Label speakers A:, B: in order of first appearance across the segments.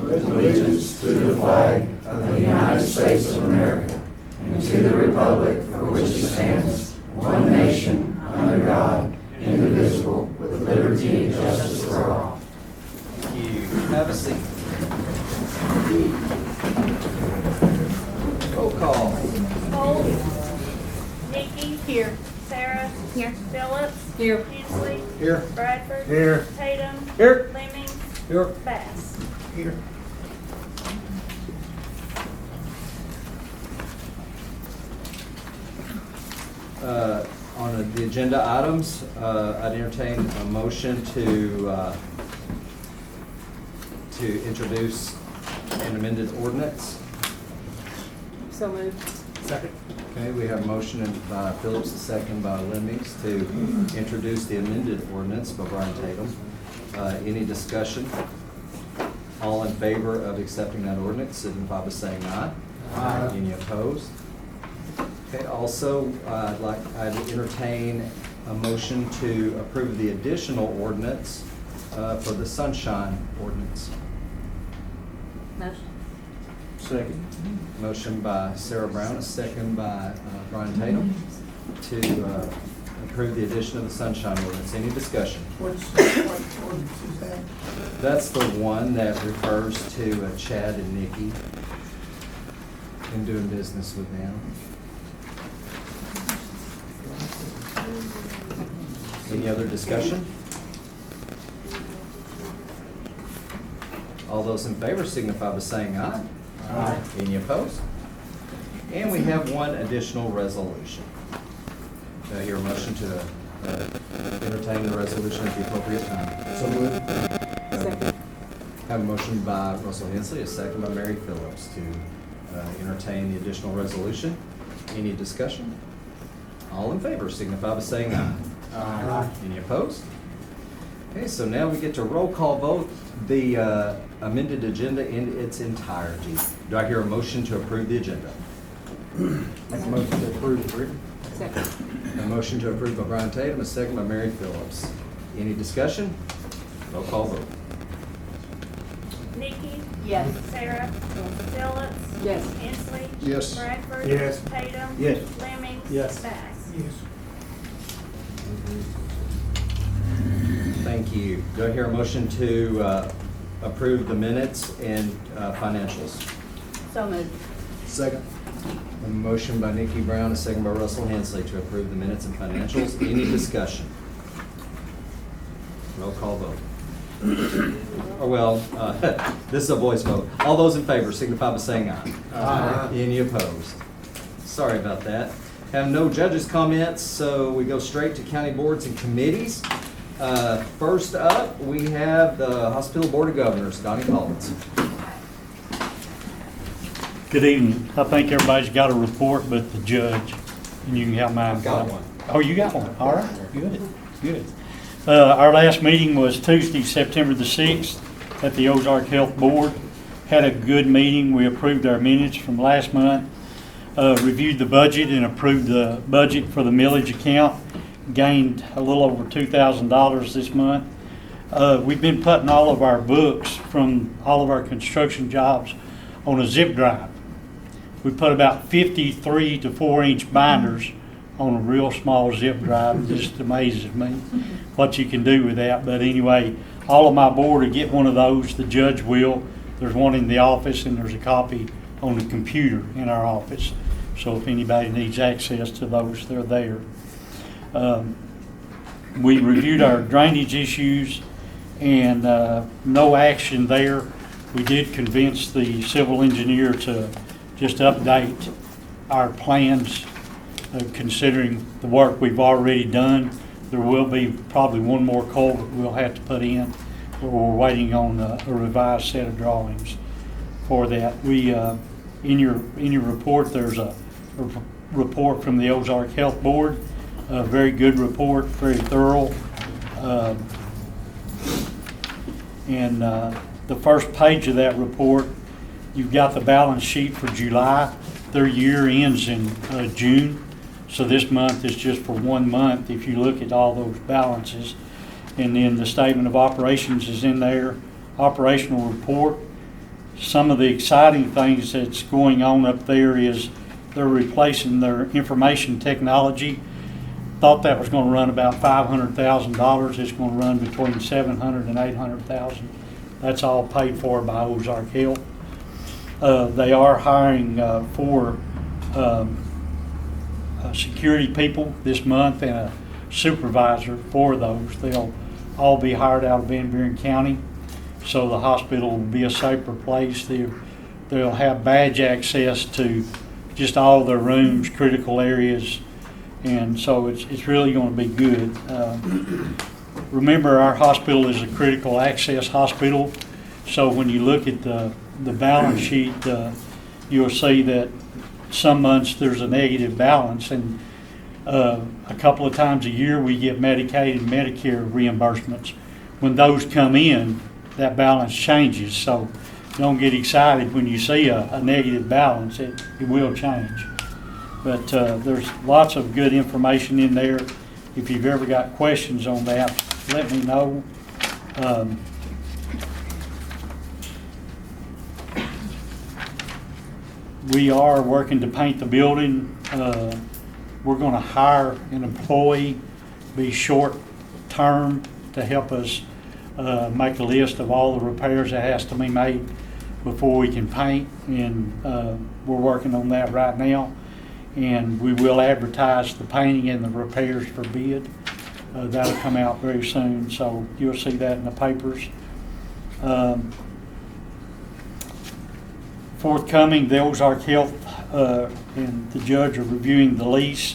A: With allegiance to the flag of the United States of America and to the republic for which it stands, one nation, under God, indivisible, with liberty and justice for all.
B: Thank you. Have a seat. Roll call.
C: Holt. Nikki. Here. Sarah.
D: Here.
C: Phillips.
D: Here.
C: Hensley.
B: Here.
C: Bradford.
E: Here.
C: Tatum.
B: Here.
C: Lemmings.
B: Here.
C: Bass.
E: Here.
B: On the agenda items, I'd entertain a motion to introduce an amended ordinance.
D: So moved.
E: Second.
B: Okay, we have a motion by Phillips, a second by Lemmings to introduce the amended ordinance by Brian Tatum. Any discussion? All in favor of accepting that ordinance, signify by saying aye.
E: Aye.
B: Any opposed? Okay, also, I'd entertain a motion to approve the additional ordinance for the sunshine ordinance.
D: Motion.
E: Second.
B: Motion by Sarah Brown, a second by Brian Tatum to approve the addition of the sunshine ordinance. Any discussion?
E: What ordinance is that?
B: That's the one that refers to Chad and Nikki and doing business with them. Any other discussion? All those in favor signify by saying aye.
E: Aye.
B: Any opposed? And we have one additional resolution. Do I hear a motion to entertain the resolution at the appropriate time?
E: So moved.
D: Second.
B: Have a motion by Russell Hensley, a second by Mary Phillips to entertain the additional resolution. Any discussion? All in favor signify by saying aye.
E: Aye.
B: Any opposed? Okay, so now we get to roll call vote the amended agenda in its entirety. Do I hear a motion to approve the agenda?
E: Make a motion to approve the written.
D: Second.
B: A motion to approve by Brian Tatum, a second by Mary Phillips. Any discussion? Roll call vote.
C: Nikki.
D: Yes.
C: Sarah. Phillips.
D: Yes.
C: Hensley.
E: Yes.
C: Bradford.
E: Yes.
C: Tatum.
E: Yes.
C: Lemmings.
E: Yes.
C: Bass.
E: Yes.
B: Thank you. Do I hear a motion to approve the minutes and financials?
D: So moved.
E: Second.
B: A motion by Nikki Brown, a second by Russell Hensley to approve the minutes and financials. Any discussion? Roll call vote. Or well, this is a voice vote. All those in favor signify by saying aye.
E: Aye.
B: Any opposed? Sorry about that. Have no judges' comments, so we go straight to county boards and committees. First up, we have the Hospital Board of Governors, Donnie Collins.
F: Good evening. I think everybody's got a report but the judge, and you can have mine.
B: I've got one.
F: Oh, you got one? All right, good, good. Our last meeting was Tuesday, September the 6th at the Ozark Health Board. Had a good meeting. We approved our minutes from last month, reviewed the budget and approved the budget for the millage account. Gained a little over $2,000 this month. We've been putting all of our books from all of our construction jobs on a zip drive. We put about 53 to 4-inch binders on a real small zip drive. It just amazes me what you can do with that. But anyway, all of my board will get one of those. The judge will. There's one in the office and there's a copy on the computer in our office. So if anybody needs access to those, they're there. We reviewed our drainage issues and no action there. We did convince the civil engineer to just update our plans considering the work we've already done. There will be probably one more culvert we'll have to put in, but we're waiting on a revised set of drawings for that. We in your report there's a report from the Ozark Health Board. A very good report, very thorough. And the first page of that report, you've got the balance sheet for July. Their year ends in June, so this month is just for 1 month if you look at all those balances. And then the statement of operations is in there. operational report. Some of the exciting things that's going on up there is they're replacing their information technology. Thought that was going to run about $500,000. It's going to run between $700,000 and $800,000. That's all paid for by Ozark Health. They are hiring 4 security people this month and a supervisor for those. They'll all be hired out of Van Buren County, so the hospital will be a safer place. They'll have badge access to just all their rooms, critical areas, and so it's really going to be good. Remember, our hospital is a critical access hospital, so when you look at the balance sheet, you'll see that some months there's a negative balance, and a couple of times a year we get Medicaid and Medicare reimbursements. When those come in, that balance changes, so don't get excited when you see a negative balance. It will change. But there's lots of good information in there. If you've ever got questions on that, let me know. We are working to paint the building. We're going to hire an employee, be short term, to help us make a list of all the repairs that has to be made before we can paint, and we're working on that right now. And we will advertise the painting and the repairs for bid. That'll come out very soon, so you'll see that in the papers. Forthcoming, the Ozark Health and the judge are reviewing the lease,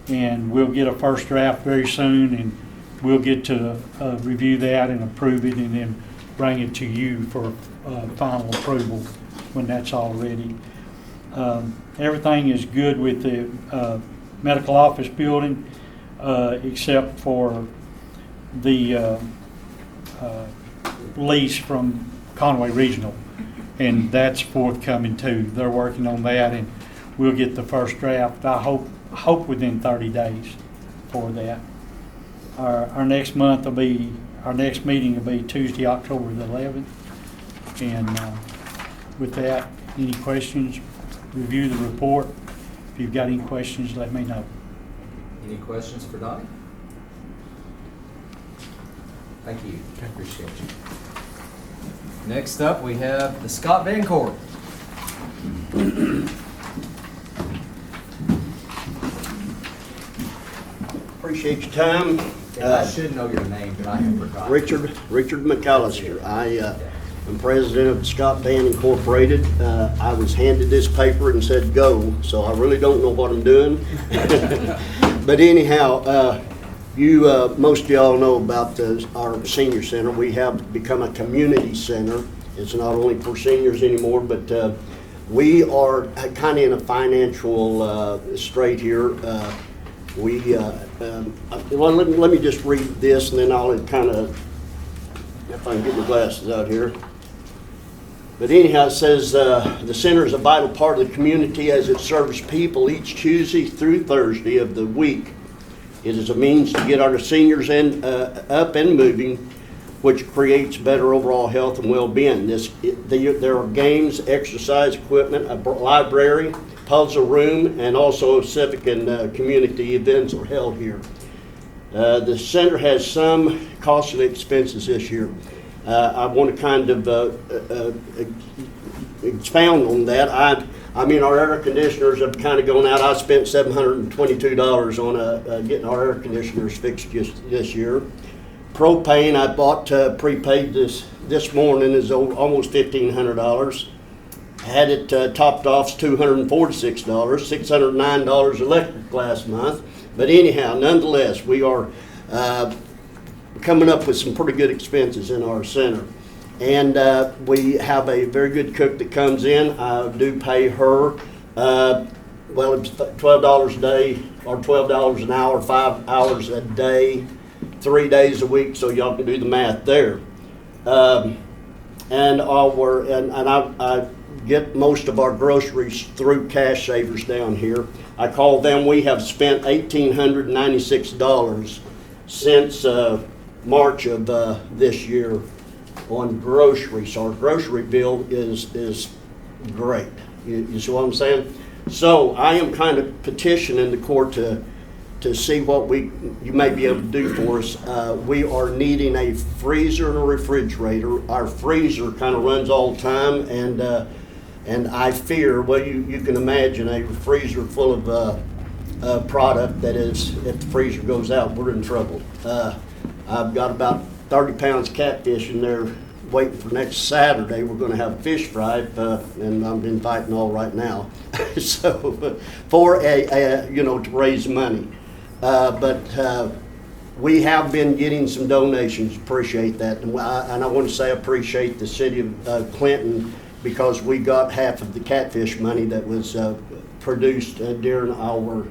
F: and we'll get a first draft very soon, and we'll get to review that and approve it, and then bring it to you for final approval when that's all ready. Everything is good with the medical office building, except for the lease from Conway Regional, and that's forthcoming too. They're working on that, and we'll get the first draft, I hope within 30 days for that. Our next meeting will be Tuesday, October the 11th. And with that, any questions? Review the report. If you've got any questions, let me know.
B: Any questions for Donnie? Thank you. Appreciate you. Next up, we have the Scott Van Court.
G: Appreciate your time.
B: I should know your name, but I have forgotten.
G: Richard McAllister. I am president of Scott Van Incorporated. I was handed this paper and said go, so I really don't know what I'm doing. But anyhow, most of y'all know about our senior center. We have become a community center. It's not only for seniors anymore, but we are kind of in a financial strait here. Let me just read this, and then I'll kind of, if I can get my glasses out here. But anyhow, it says, the center is a vital part of the community as it serves people each Tuesday through Thursday of the week. It is a means to get our seniors up and moving, which creates better overall health and well-being. There are games, exercise equipment, a library, puzzle room, and also civic and community events are held here. The center has some costly expenses this year. I want to kind of expound on that. I mean, our air conditioners have kind of gone out. I spent $722 on getting our air conditioners fixed just this year. Propane I bought prepaid this morning is almost $1,500. Had it topped off $246, $609 electric last month. But anyhow, nonetheless, we are coming up with some pretty good expenses in our center. And we have a very good cook that comes in. I do pay her, well, it's $12 a day or $12 an hour, 5 hours a day, 3 days a week, so y'all can do the math there. And I get most of our groceries through Cash Savers down here. I call them. We have spent $1,896 since March of this year on groceries. So our grocery bill is great. You see what I'm saying? So I am kind of petitioning the court to see what you may be able to do for us. We are needing a freezer and a refrigerator. Our freezer kind of runs all the time, and I fear, well, you can imagine a freezer full of product that is, if the freezer goes out, we're in trouble. I've got about 30 pounds catfish in there waiting for next Saturday. We're gonna have a fish fry, and I'm inviting all right now. So, for to raise money. But we have been getting some donations, appreciate that. And I want to say I appreciate the city of Clinton, because we got half of the catfish money that was produced during our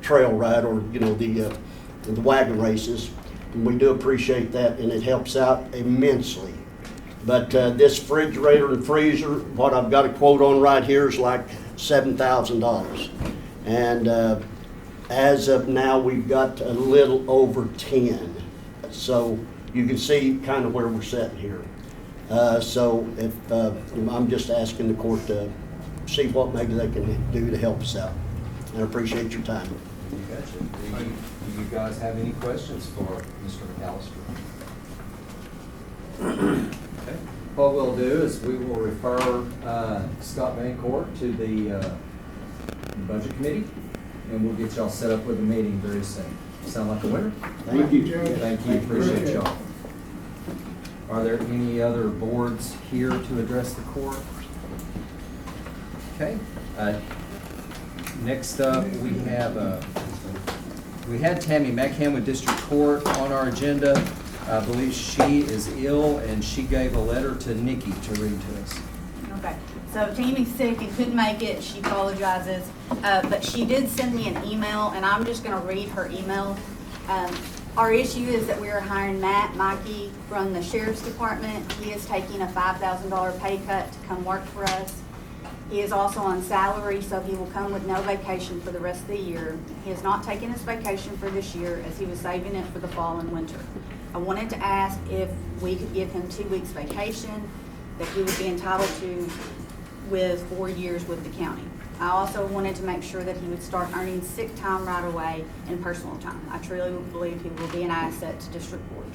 G: trail ride, or the wagon races. And we do appreciate that, and it helps out immensely. But this refrigerator and freezer, what I've got a quote on right here is like $7,000. And as of now, we've got a little over 10. So you can see kind of where we're sitting here. So if I'm just asking the court to see what maybe they can do to help us out. And I appreciate your time.
B: You betcha. Do you guys have any questions for Mr. McAllister? Okay. What we'll do is we will refer Scott Van Court to the Budget Committee, and we'll get y'all set up with a meeting very soon. Sound like a winner?
G: Thank you.
B: Thank you, appreciate y'all. Are there any other boards here to address the court? Okay. Next up, we had Tami McHam with District Court on our agenda. I believe she is ill, and she gave a letter to Nikki to read to us.
D: Okay, so Tami's sick and couldn't make it. She apologizes, but she did send me an email, and I'm just gonna read her email. Our issue is that we are hiring Matt Mikey from the Sheriff's Department. He is taking a $5,000 pay cut to come work for us. He is also on salary, so he will come with no vacation for the rest of the year. He has not taken his vacation for this year, as he was saving it for the fall and winter. I wanted to ask if we could give him 2 weeks vacation that he would be entitled to with 4 years with the county. I also wanted to make sure that he would start earning sick time right away and personal time. I truly believe he will be an asset to District Court.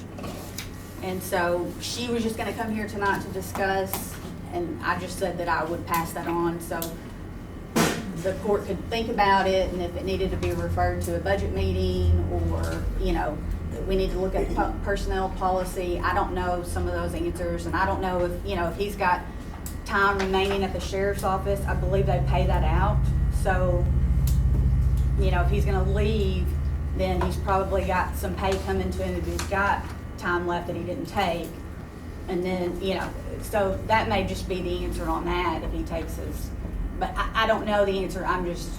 D: And so she was just gonna come here tonight to discuss, and I just said that I would pass that on so the court could think about it, and if it needed to be referred to a budget meeting, or, we need to look at personnel policy. I don't know some of those answers, and I don't know if he's got time remaining at the sheriff's office. I believe they pay that out. So, if he's gonna leave, then he's probably got some pay coming to him if he's got time left that he didn't take. And then, so that may just be the answer on that if he takes his, but I don't know the answer. I'm just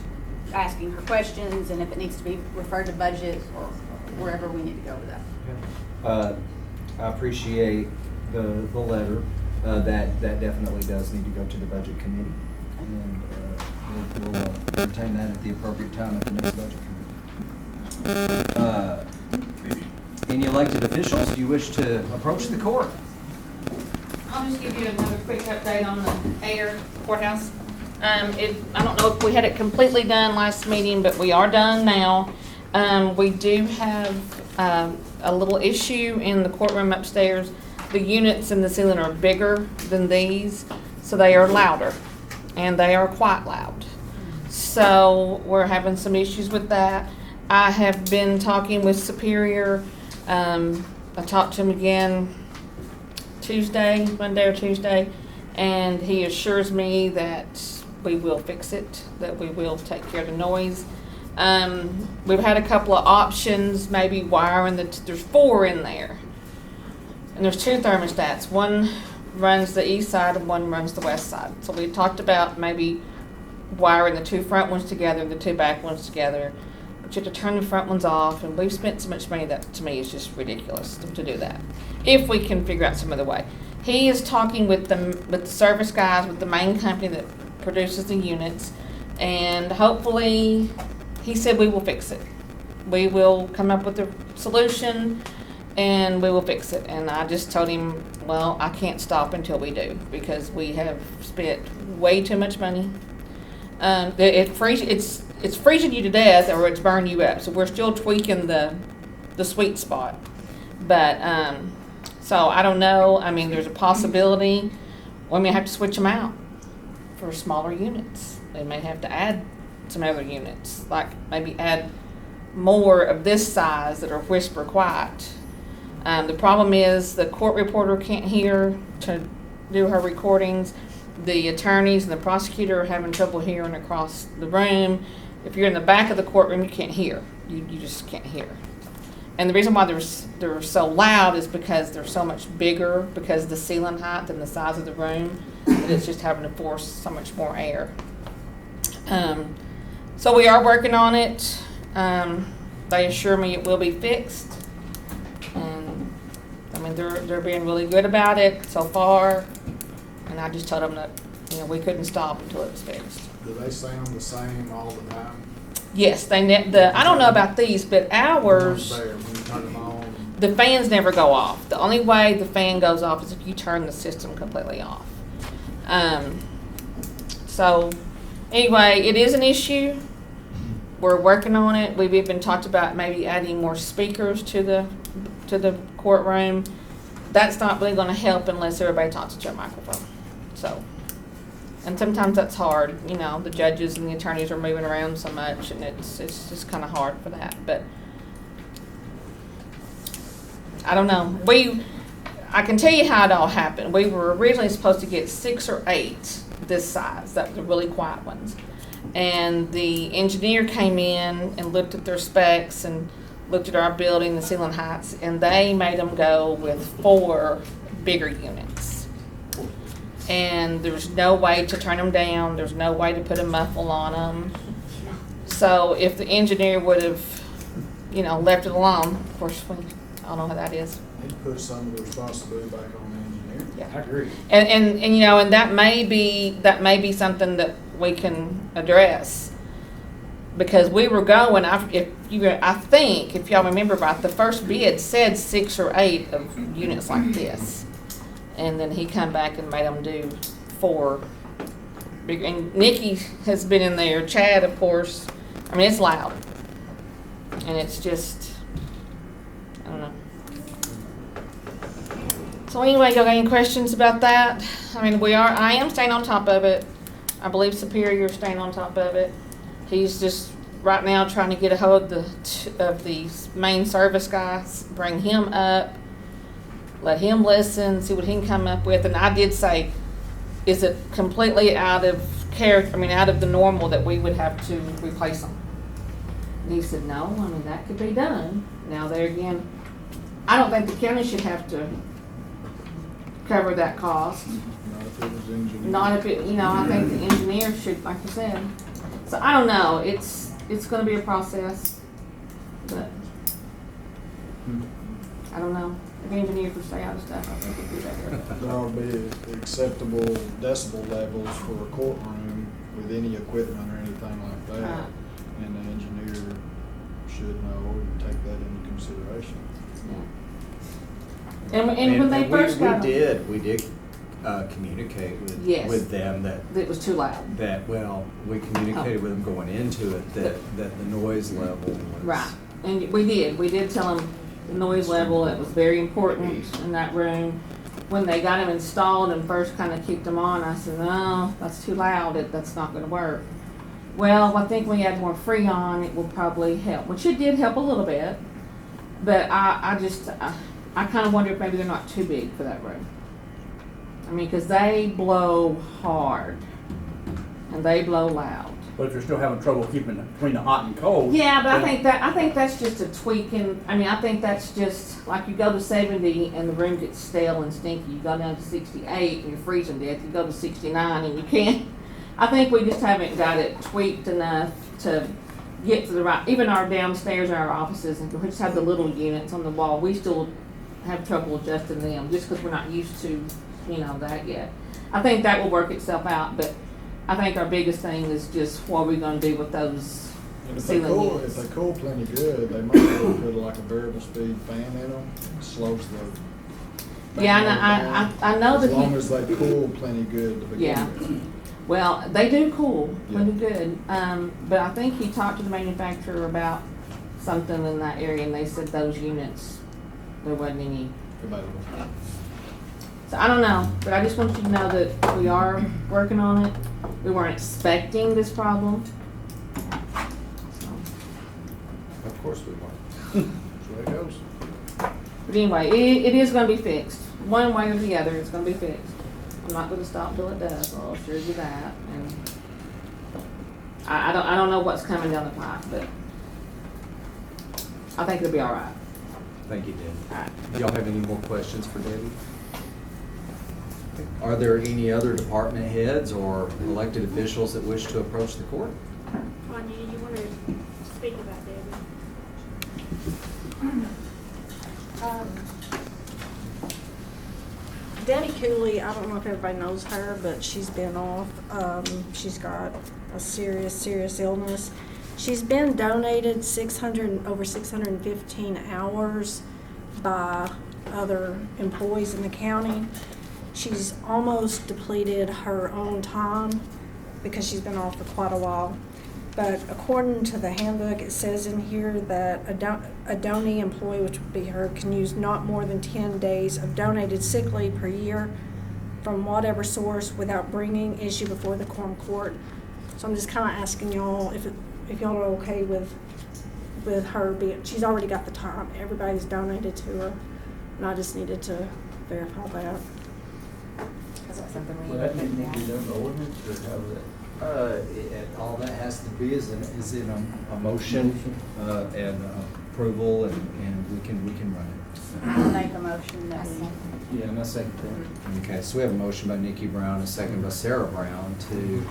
D: asking her questions, and if it needs to be referred to budget or wherever we need to go with that.
B: I appreciate the letter. That definitely does need to go to the Budget Committee, and we'll entertain that at the appropriate time at the next Budget Committee. Any elected officials you wish to approach the court?
C: I'll just give you another quick update on the Ayer courthouse. I don't know if we had it completely done last meeting, but we are done now. We do have a little issue in the courtroom upstairs. The units in the ceiling are bigger than these, so they are louder, and they are quite loud. So we're having some issues with that. I have been talking with Superior. I talked to him again Monday or Tuesday, and he assures me that we will fix it, that we will take care of the noise. We've had a couple of options, maybe wiring there's 4 in there. And there's 2 thermostats. One runs the east side and one runs the west side. So we talked about maybe wiring the 2 front ones together and the 2 back ones together. But you have to turn the front ones off, and we've spent so much money that to me is just ridiculous to do that. If we can figure out some other way. He is talking with the service guys, with the main company that produces the units, and hopefully he said we will fix it. We will come up with a solution. and we will fix it. And I just told him, well, I can't stop until we do, because we have spent way too much money. It's freezing you to death, or it's burning you up. So we're still tweaking the sweet spot. But so I don't know. I mean, there's a possibility we may have to switch them out for smaller units. They may have to add some other units, like maybe add more of this size that are whisper quiet. The problem is the court reporter can't hear to do her recordings. The attorneys and the prosecutor are having trouble hearing across the room. If you're in the back of the courtroom, you can't hear. You just can't hear. And the reason why they're so loud is because they're so much bigger, because of the ceiling height and the size of the room, that it's just having to force so much more air. So we are working on it. They assure me it will be fixed. And I mean, they're being really good about it so far. And I just told them that, we couldn't stop until it was fixed.
E: Do they sound the same all the time?
C: Yes, I don't know about these, but ours,
E: There, when you turn them on?
C: the fans never go off. The only way the fan goes off is if you turn the system completely off. So anyway, it is an issue. We're working on it. We've even talked about maybe adding more speakers to the courtroom. That's not really going to help unless everybody talks to a microphone. So, and sometimes that's hard. The judges and the attorneys are moving around so much, and it's just kind of hard for that. But I don't know. I can tell you how it all happened. We were originally supposed to get 6 or 8 this size, that the really quiet ones. And the engineer came in and looked at their specs and looked at our building, the ceiling heights, and they made them go with 4 bigger units. And there's no way to turn them down. There's no way to put a muffle on them. So if the engineer would have, left it alone, of course, I don't know how that is.
E: Need to put some of the responsibility back on the engineer.
C: Yeah.
E: I agree.
C: And that may be something that we can address, because we were going. I think if y'all remember right, the first bid said 6 or 8 of units like this, and then he come back and made them do 4. And Nikki has been in there. Chad, of course. I mean, it's loud, and it's just, I don't know. So anyway, y'all got any questions about that? I mean, I am staying on top of it. I believe Superior's staying on top of it. He's just right now trying to get a hold of the main service guys, bring him up, let him listen, see what he can come up with. And I did say, is it completely out of character, out of the normal that we would have to replace them? And he said, no, that could be done. Now there again, I don't think the county should have to cover that cost.
E: Not if it was engineered.
C: Not if it, I think the engineer should, like you said. So I don't know, it's gonna be a process, but I don't know. If engineers would stay out of stuff, I think it'd be better.
E: There ought to be acceptable decibel levels for a courtroom with any equipment or anything like that.
C: Right.
E: And the engineer should know and take that into consideration.
C: And when they first got them,
B: We did communicate
C: Yes.
B: with them that,
C: it was too loud.
B: we communicated with them going into it that the noise level was.
C: Right, and we did tell them the noise level, it was very important in that room. When they got them installed and first kind of kicked them on, I said, no, that's too loud, that's not gonna work. Well, I think when you add more Freon, it will probably help, which it did help a little bit. But I kind of wonder if maybe they're not too big for that room. Because they blow hard, and they blow loud.
H: But if you're still having trouble keeping it between the hot and cold.
C: Yeah, but I think that's just a tweaking. I think that's just like you go to 70 and the room gets stale and stinky. You go down to 68 and you're freezing to death. You go to 69 and you can't. I think we just haven't got it tweaked enough to get to the right. Even our downstairs in our offices, and we just have the little units on the wall. We still have trouble adjusting them just because we're not used to, that yet. I think that will work itself out, but I think our biggest thing is just what are we going to do with those
E: And if
C: ceiling units.
E: they cool plenty good, they might be able to put like a variable speed fan in them, slows the.
C: Yeah,
E: fan
C: I know that
E: As long
C: he,
E: as they cool plenty good to begin
C: Yeah.
E: with.
C: well, they do cool, pretty
E: Yeah.
C: good. But I think he talked to the manufacturer about something in that area, and they said those units, there wasn't any.
E: Available.
C: So I don't know, but I just want you to know that we are working on it. We weren't expecting this problem. So,
B: Of course we want.
E: That's the way it goes.
C: but anyway, it is gonna be fixed. One way or the other, it's gonna be fixed. I'm not gonna stop till it does, I'll assure you that. And I don't know what's coming down the pipe, but I think it'll be all right.
B: Thank you, Debbie.
C: All right.
B: Do y'all have any more questions for Debbie? Are there any other department heads or elected officials that wish to approach the court?
I: Tanya, you want to speak about Debbie?
J: Debbie Cooley, I don't know if everybody knows her, but she's been off. She's got a serious illness. She's been donated over 615 hours by other employees in the county. She's almost depleted her own time because she's been off for quite a while. But according to the handbook, it says in here that a donee employee, which would be her, can use not more than 10 days of donated sick leave per year from whatever source without bringing issue before the quorum court. So I'm just kind of asking y'all if y'all are okay with her being, she's already got the time. Everybody's donated to her, and I just needed to verify that.
C: Is that something we
H: Well, that didn't need to be done by ordinance, or how was that?
B: All that has to be is in a motion, and approval, and we can run it.
D: I'll make a motion that we.
H: Yeah, and I second that.
B: Okay, so we have a motion by Nikki Brown, a second by Sarah Brown to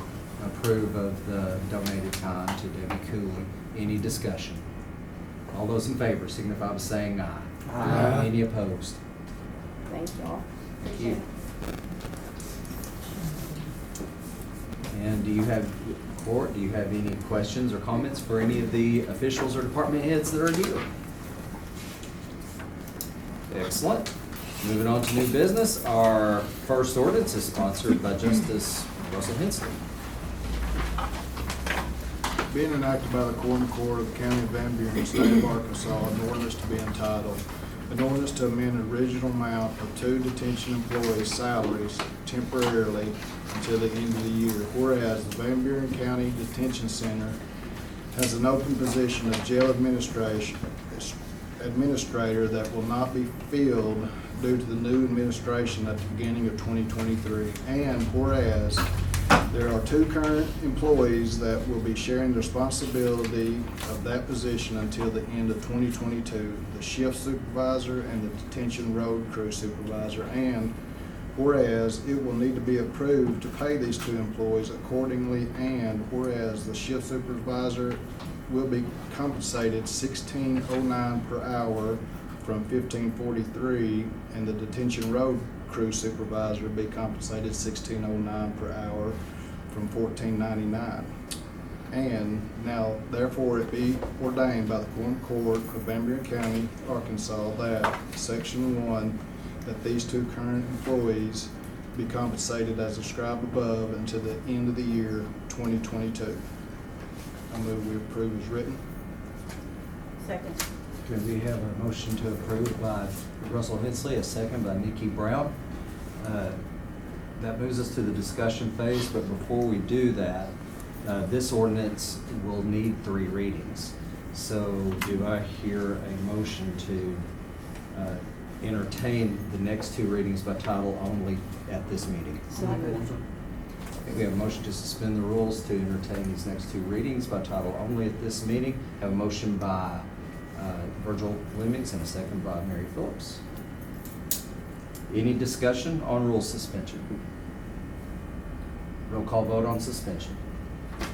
B: approve of the donated time to Debbie Cooley. Any discussion? All those in favor signify by saying aye.
H: Aye.
B: Any opposed?
C: Thank y'all.
B: Thank you. And do you have any questions or comments for any of the officials or department heads that are here? Excellent. Moving on to new business, our first ordinance is sponsored by Justice Russell Hensley.
E: Being enacted by the Quorum Court of the County of Van Buren, State of Arkansas, an ordinance to be entitled, an ordinance to amend the original amount of 2 detention employees' salaries temporarily until the end of the year. Whereas the Van Buren County Detention Center has an open position of jail administrator that will not be filled due to the new administration at the beginning of 2023. And whereas there are 2 current employees that will be sharing the responsibility of that position until the end of 2022, the shift supervisor and the detention road crew supervisor. And whereas it will need to be approved to pay these 2 employees accordingly, and whereas the shift supervisor will be compensated $16.09 per hour from $15.43, and the detention road crew supervisor be compensated $16.09 per hour from $14.99. And now, therefore, it be ordained by the Quorum Court of Van Buren County, Arkansas, that Section 1, that these 2 current employees be compensated as described above until the end of the year 2022. I move we approve as written.
D: Second.
B: Okay, we have a motion to approve by Russell Hensley, a second by Nikki Brown. That moves us to the discussion phase, but before we do that, this ordinance will need 3 readings. So do I hear a motion to entertain the next 2 readings by title only at this meeting? Okay, we have a motion to suspend the rules to entertain these next 2 readings by title only at this meeting. Have a motion by Virgil Lemmings and a second by Mary Phillips. Any discussion on rule suspension? Roll call vote on suspension.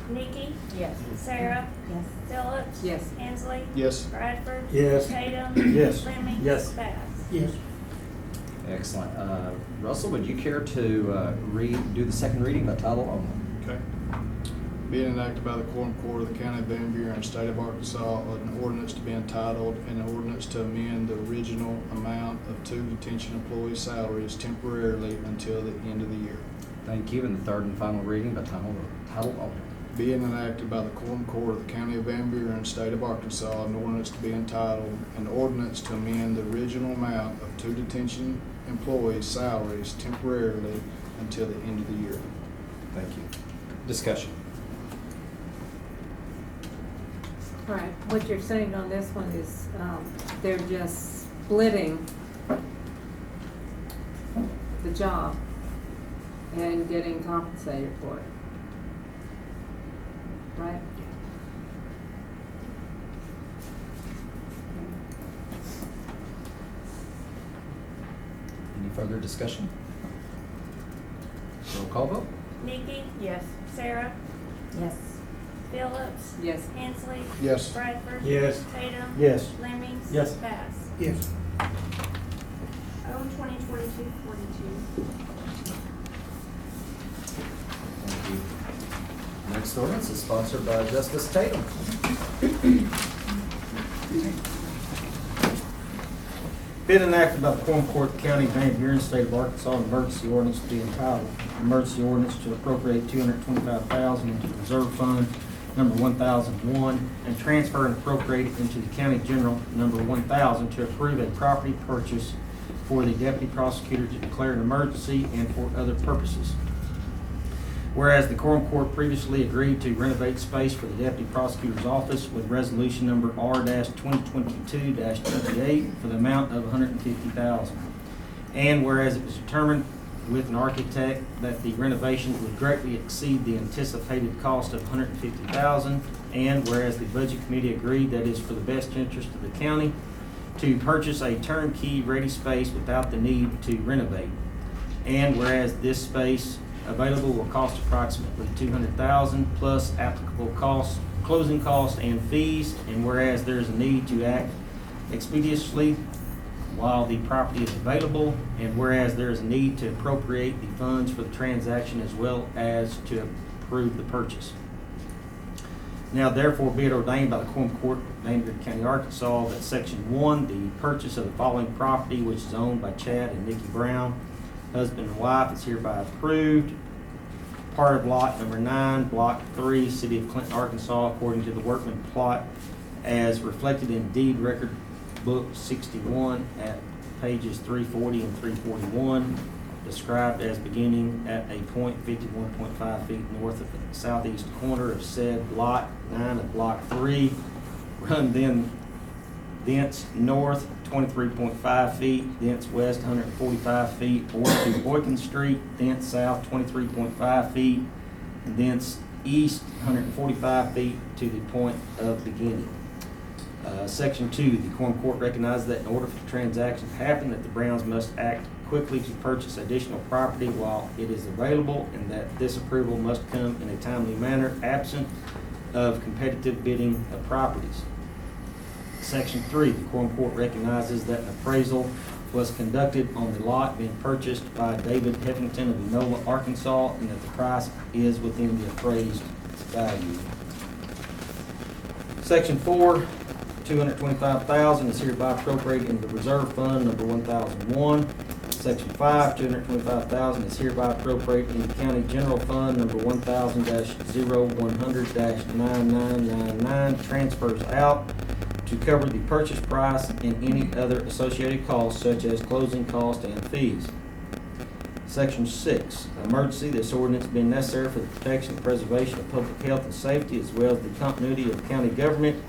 I: Nikki?
D: Yes.
I: Sarah?
D: Yes.
I: Phillips?
C: Yes.
I: Hensley?
E: Yes.
I: Bradford?
H: Yes.
I: Tatum?
H: Yes.
I: Lemming?
H: Yes.
I: Bass?
H: Yes.
B: Excellent. Russell, would you care to do the second reading by title only?
E: Okay. Being enacted by the Quorum Court of the County of Van Buren, State of Arkansas, an ordinance to be entitled, an ordinance to amend the original amount of 2 detention employee salaries temporarily until the end of the year.
B: Thank you. And the third and final reading by title only.
E: Being enacted by the Quorum Court of the County of Van Buren, State of Arkansas, an ordinance to be entitled, an ordinance to amend the original amount of 2 detention employees' salaries temporarily until the end of the year.
B: Thank you. Discussion.
K: Right, what you're saying on this one is, they're just splitting the job and getting compensated for it. Right?
B: Any further discussion? Roll call vote.
I: Nikki,
D: Yes.
I: Sarah,
K: Yes.
I: Phillips,
K: Yes.
I: Hensley,
E: Yes.
I: Bradford.
H: Yes.
I: Tatum.
H: Yes.
I: Lemmings.
H: Yes.
I: Bass.
H: Yes.
I: O 2022-42.
B: Thank you. Next ordinance is sponsored by Justice Tatum.
H: Been enacted by the Quorum Court, County of Van Buren, State of Arkansas, an emergency ordinance to be entitled, emergency ordinance to appropriate $225,000 into the reserve fund number 1001 and transfer and appropriate it into the county general number 1000 to approve a property purchase for the deputy prosecutor to declare an emergency and for other purposes. Whereas the Quorum Court previously agreed to renovate space for the Deputy Prosecutor's Office with resolution number R-2022-28 for the amount of $150,000. And whereas it was determined with an architect that the renovations would greatly exceed the anticipated cost of $150,000, and whereas the Budget Committee agreed that it is for the best interest of the county to purchase a turnkey ready space without the need to renovate. And whereas this space available will cost approximately $200,000 plus applicable costs, closing costs, and fees. And whereas there is a need to act expeditiously while the property is available, and whereas there is a need to appropriate the funds for the transaction as well as to approve the purchase. Now therefore be it ordained by the Quorum Court of Van Buren County, Arkansas, that Section 1, the purchase of the following property which is owned by Chad and Nikki Brown, husband and wife, is hereby approved. Part of lot number 9, block 3, City of Clinton, Arkansas, according to the workman plot as reflected in deed record book 61 at pages 340 and 341, described as beginning at a point 51.5 feet north of the southeast corner of said lot 9 of block 3, run thence north 23.5 feet, thence west 145 feet, or to Boykin Street, thence south 23.5 feet, and thence east 145 feet to the point of beginning. Section 2, the Quorum Court recognizes that in order for the transaction to happen, that the Browns must act quickly to purchase additional property while it is available, and that this approval must come in a timely manner, absent of competitive bidding of properties. Section 3, the Quorum Court recognizes that an appraisal was conducted on the lot being purchased by David Heffington of Enola, Arkansas, and that the price is within the appraised value. Section 4, $225,000 is hereby appropriated into the reserve fund number 1001. Section 5, $225,000 is hereby appropriated into county general fund number 1000-0100-9999, transfers out to cover the purchase price and any other associated costs such as closing costs and fees. Section 6, emergency. This ordinance being necessary for the protection and preservation of public health and safety as well as the continuity of county government,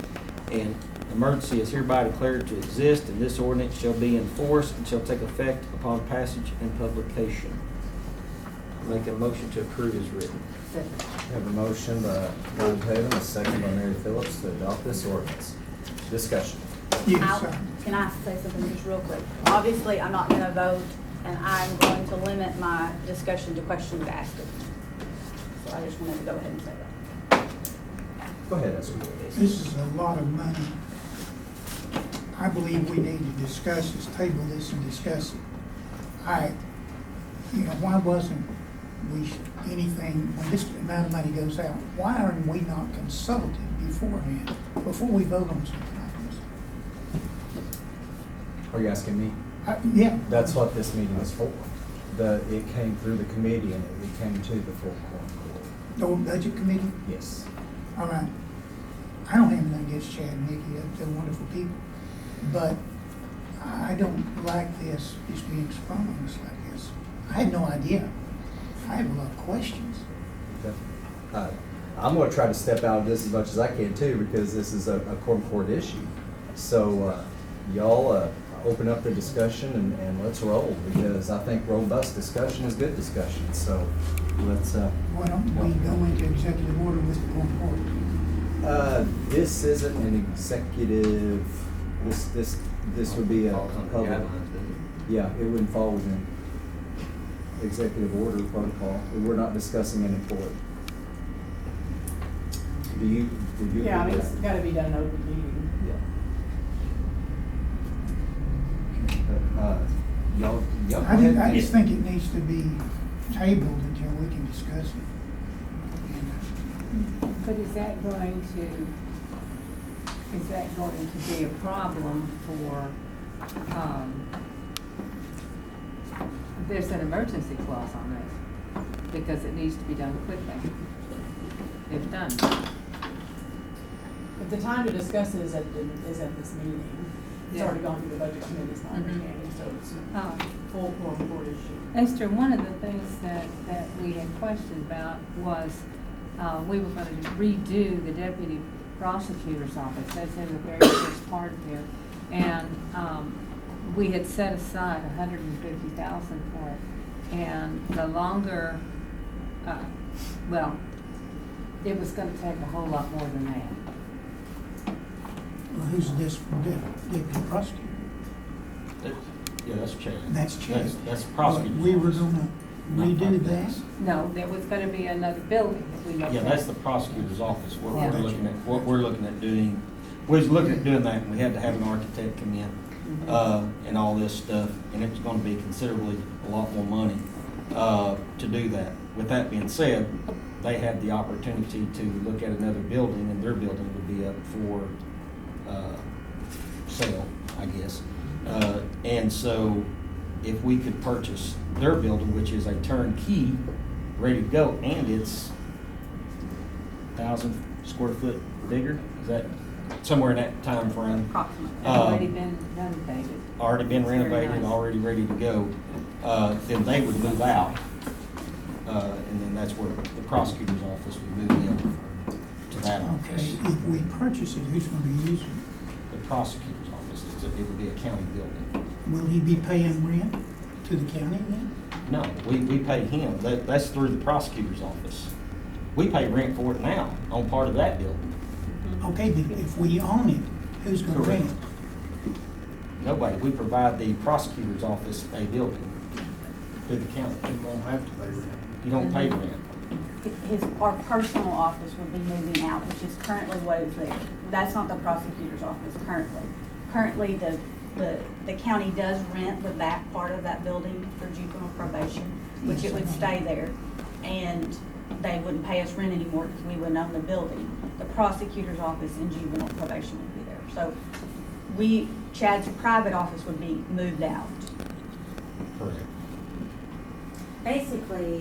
H: and emergency is hereby declared to exist, and this ordinance shall be enforced and shall take effect upon passage and publication. Make a motion to approve as written.
B: We have a motion by Brian Tatum, a second by Mary Phillips to adopt this ordinance. Discussion.
D: Can I say something just real quick? Obviously, I'm not gonna vote, and I'm going to limit my discussion to questions asked. So I just wanted to go ahead and say that.
B: Go ahead, Esther.
L: This is a lot of money. I believe we need to discuss this, table this and discuss it. Why wasn't anything, when this amount of money goes out, why are we not consulted beforehand, before we vote on something like
B: Are you asking me?
L: this? Yeah.
B: That's what this meeting is for. It came through the committee and it came to the full quorum court.
L: The budget committee?
B: Yes.
L: All right. I don't have anything against Chad and Nikki, they're wonderful people. But I don't like this just being sprung on us like this. I had no idea. I have a lot of questions.
B: Okay. I'm gonna try to step out of this as much as I can too, because this is a quorum court issue. So, y'all, open up the discussion and let's roll, because I think robust discussion is good discussion. So, let's,
L: Why don't we go into executive order with the quorum court?
B: this isn't an executive, this would be a public. Yeah, it wouldn't fall within executive order protocol. We're not discussing an employee. Do you?
M: Yeah, I mean,
B: agree
M: it's
B: with
M: gotta be done in open meeting.
B: that? Y'all go
L: I
B: ahead.
L: just think it needs to be tabled until we can discuss it.
K: But is that going to be a problem for, there's an emergency clause on it, because it needs to be done quickly, if done.
M: But the time to discuss it is at this meeting. It's
K: Yeah.
M: already gone through the budget committee, is my
K: Mhm.
M: understanding, so it's a full quorum court issue.
K: Esther, one of the things that we had questioned about was, we were gonna redo the deputy prosecutor's office. That's in the very first part of here. And, we had set aside $150,000 for it. And the longer, well, it was gonna take a whole lot more than that.
L: Well, who's this deputy prosecutor?
H: Yeah, that's Chad.
L: That's Chad.
H: That's
L: But
H: prosecutor.
L: we were gonna redo that?
K: No, there was gonna be another building that we looked
H: Yeah,
K: at.
H: that's the prosecutor's office. What
K: Yeah.
H: we're looking at, doing, we was looking at doing that, and we had to have an architect come in, and all this stuff, and it was gonna be considerably a lot more money, to do that. With that being said, they had the opportunity to look at another building, and their building would be up for, sale, I guess. And so, if we could purchase their building, which is a turnkey, ready to go, and it's 1,000 square foot bigger, is that somewhere in that time frame?
D: Approximately.
K: Already been renovated.
H: Already been
K: Very
H: renovated,
K: nice.
H: already ready to go, then they would move out. And then that's where the prosecutor's office would move in to that
L: Okay,
H: office.
L: if we purchase it, who's gonna be using
H: The prosecutor's office, it would be a county building.
L: it? Will he be paying rent to the county then?
H: No, we pay him, that's through the prosecutor's office. We pay rent for it now, on part of that building.
L: Okay, but if we own it, who's gonna rent it?
H: Nobody, we provide the prosecutor's office a building through the county.
E: You won't have to pay rent.
H: You don't pay rent.
D: Our personal office would be moving out, which is currently what is there. That's not the prosecutor's office currently. Currently, the county does rent the back part of that building for juvenile probation, which it would stay there. And they wouldn't pay us rent anymore because we wouldn't own the building. The prosecutor's office and juvenile probation would be there. So Chad's private office would be moved out.
H: Correct.
N: Basically,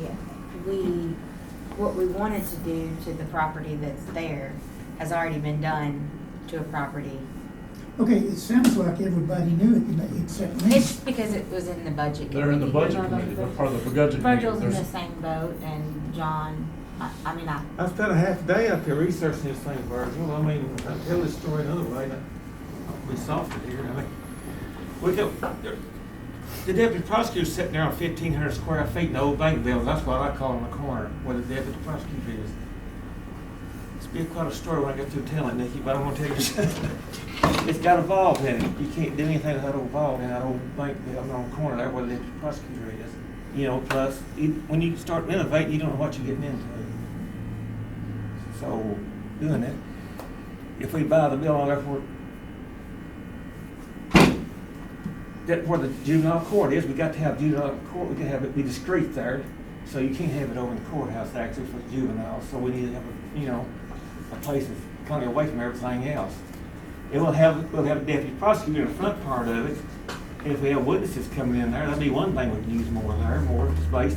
N: what we wanted to do to the property that's there has already been done to a property.
L: Okay, it sounds like everybody knew it except me.
N: It's because it was in the budget committee.
O: They're in the budget committee, they're part of the budget committee.
N: Virgil's in the
O: There's-
N: same boat, and John,
O: I spent a half day up here researching this thing, Virgil. I mean, I tell this story another way, we softer here. I mean, we go, the deputy prosecutor's sitting there on 1,500 square feet in the old bank building. That's what I call in the corner, where the deputy prosecutor is. It's be quite a story when I get through telling, Nikki, but I want to tell you, it's got a valve in it. You can't do anything without a valve in that old bank building on the corner there where the deputy prosecutor is. You know, plus, when you start renovating, you don't know what you're getting into. So, doing it, if we buy the building there where the juvenile court is, we got to have juvenile court, we can have it be discreet there. So you can't have it over in the courthouse actually for juveniles, so we need to have a place that's kind of away from everything else. And we'll have a deputy prosecutor in the front part of it. And if we have witnesses coming in there, that'd be one thing we can use more there, more space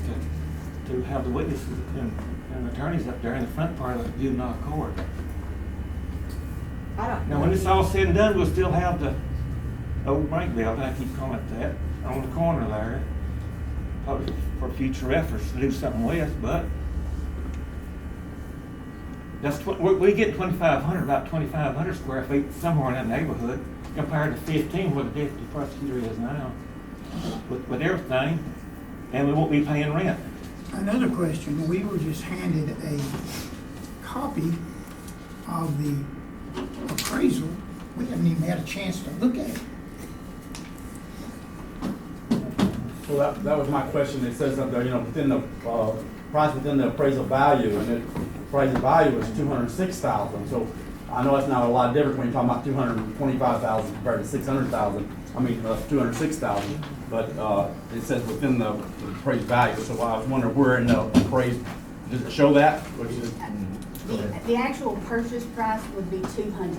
O: to have the witnesses and attorneys up there in the front part of the juvenile court. Now, when it's all said and done, we'll still have the old bank building, I keep calling it that, on the corner there, probably for future efforts to do something with, but that's we get 2,500, about 2,500 square feet somewhere in that neighborhood, compared to 15 where the deputy prosecutor is now, with everything, and we won't be paying rent.
L: Another question, we were just handed a copy of the appraisal. We haven't even had a chance to look at it.
P: Well, that was my question. It says up there, within the price within the appraisal value, and the appraisal value is $206,000. So I know it's not a lot different when you're talking about $225,000 compared to $600,000. I mean, $206,000. But it says within the appraised value. So I was wondering where in the appraised, does it show that?
D: The actual purchase price would be $200.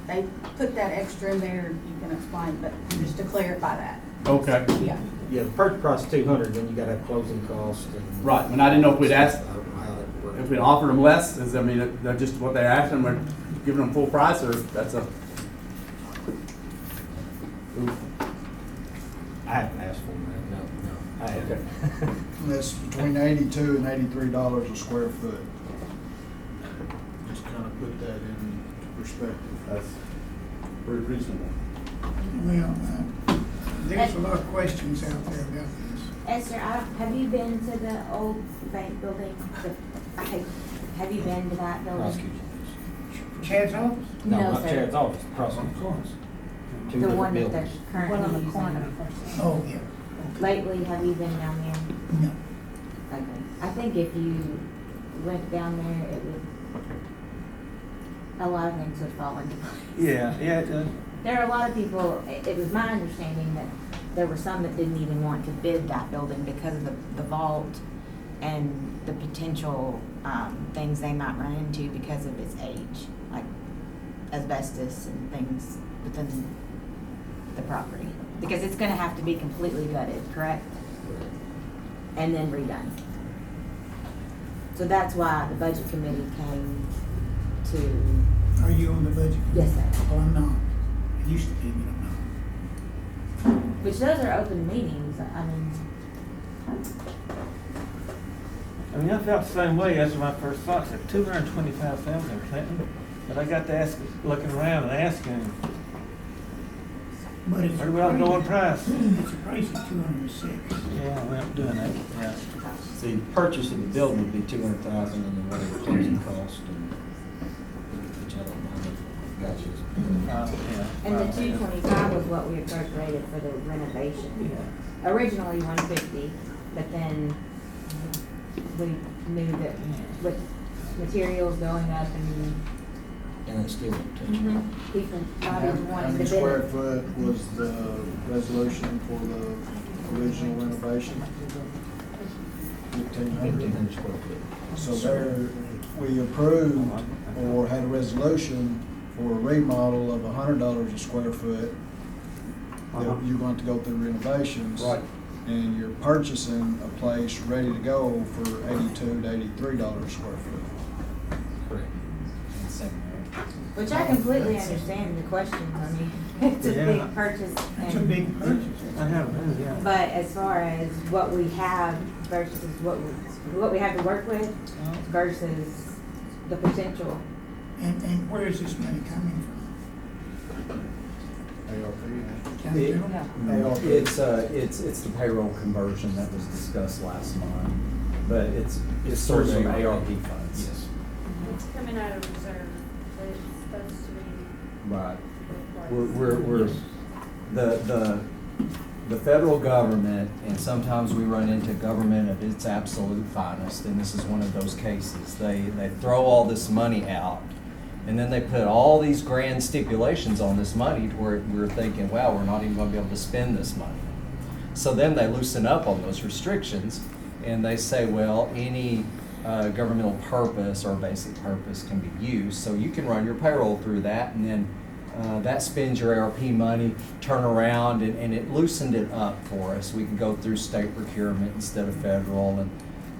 D: They put that extra in there, you can explain, but just to clarify that.
P: Okay.
D: Yeah.
H: Yeah, the purchase price is 200, then you gotta have closing costs. And
P: Right, and I didn't know if we'd asked,
H: I don't know how that works.
P: if we'd offered them less, that's just what they asked them, we're giving them full price, or that's a...
H: I haven't asked for them, no. I haven't.
E: That's between $82 and $83 a square foot. Just kind of put that in perspective.
P: That's pretty reasonable.
L: Well, there's a lot of questions out there about this.
N: Esther, have you been to the old bank building? Have you been to that building?
L: Chad's office?
H: No,
N: No,
H: not
N: sir.
H: Chad's office, across the corner. Two
N: The
H: different
N: one that they're
H: buildings.
N: currently
J: One on the
N: using.
J: corner.
L: Oh, yeah.
N: Lately, have you been down there?
L: No.
N: Okay. I think if you went down there, it would, a lot of things would fall into place.
O: Yeah, it does.
N: There are a lot of people, it was my understanding that there were some that didn't even want to bid that building because of the vault and the potential things they might run into because of its age, like asbestos and things within the property. Because it's gonna have to be completely gutted, correct? And then redone. So that's why the budget committee came to.
L: Are you on the budget?
N: Yes, sir.
L: Oh, I'm not. I used to be, but I'm not.
N: Which those are open meetings,
O: I felt the same way. That's my first thought. Said 225,000 Clinton, but I got to ask, looking around and asking,
L: But it's
O: pretty well going price.
L: It's a price of 206.
O: Yeah, we ain't doing that. Yeah.
B: See, the purchase of the building would be 200,000 and then whatever closing cost and which I don't know. Gotcha.
O: Yeah.
N: and the 225 was what we appropriated for the renovation.
O: Yeah.
N: Originally 150, but then we knew that with materials going up and
B: it's still
N: people
E: How
N: probably wanting
E: many
N: to
E: square
N: bid.
E: foot was the resolution for the original renovation? 1,500.
B: square foot.
E: So there, we approved or had a resolution for a remodel of $100 a square foot. That you're going to go through renovations.
P: Right.
E: And you're purchasing a place ready to go for $82 to $83 a square foot.
B: Correct.
N: Which I completely understand the questions. I mean, it's a
O: Yeah.
N: big purchase.
L: It's a
N: and-
L: big purchase.
O: I have, yeah.
N: But as far as what we have versus what we have to work with versus the potential.
L: And where is this money coming from? County
B: It-
L: general?
B: It's the payroll conversion that was discussed last month, but it's sourced from ARP funds. Yes.
I: It's coming out of reserve, but it's supposed to be.
B: Right. We're the federal government, and sometimes we run into government at its absolute finest, and this is one of those cases. They throw all this money out, and then they put all these grand stipulations on this money to where we're thinking, wow, we're not even going to be able to spend this money. So then they loosen up on those restrictions, And they say, well, any governmental purpose or basic purpose can be used. So you can run your payroll through that, and then that spends your ARP money, turn around, and it loosened it up for us. We can go through state procurement instead of federal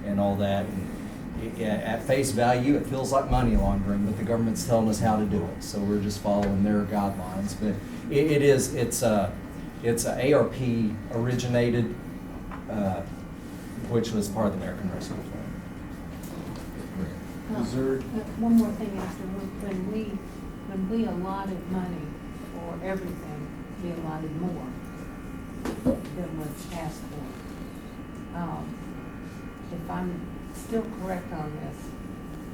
B: and all that. And at face value, it feels like money laundering, but the government's telling us how to do it. So we're just following their guidelines. But it's a ARP originated, which was part of the American Rescue Plan.
E: Is there,
K: One more thing, Esther, when we allotted money for everything, we allotted more than what's asked for. If I'm still correct on this,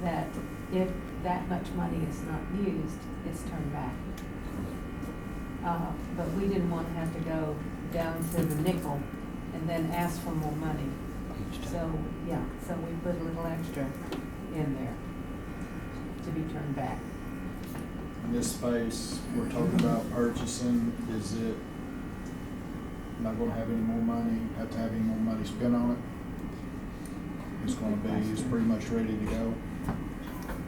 K: that if that much money is not used, it's turned back. But we didn't want to have to go down to the nickel and then ask for more money. So, yeah, so we put a little extra in there to be turned back.
E: in this space, we're talking about purchasing, is it not gonna have any more money, have to have any more money spent on it? It's gonna be, it's pretty much ready to go.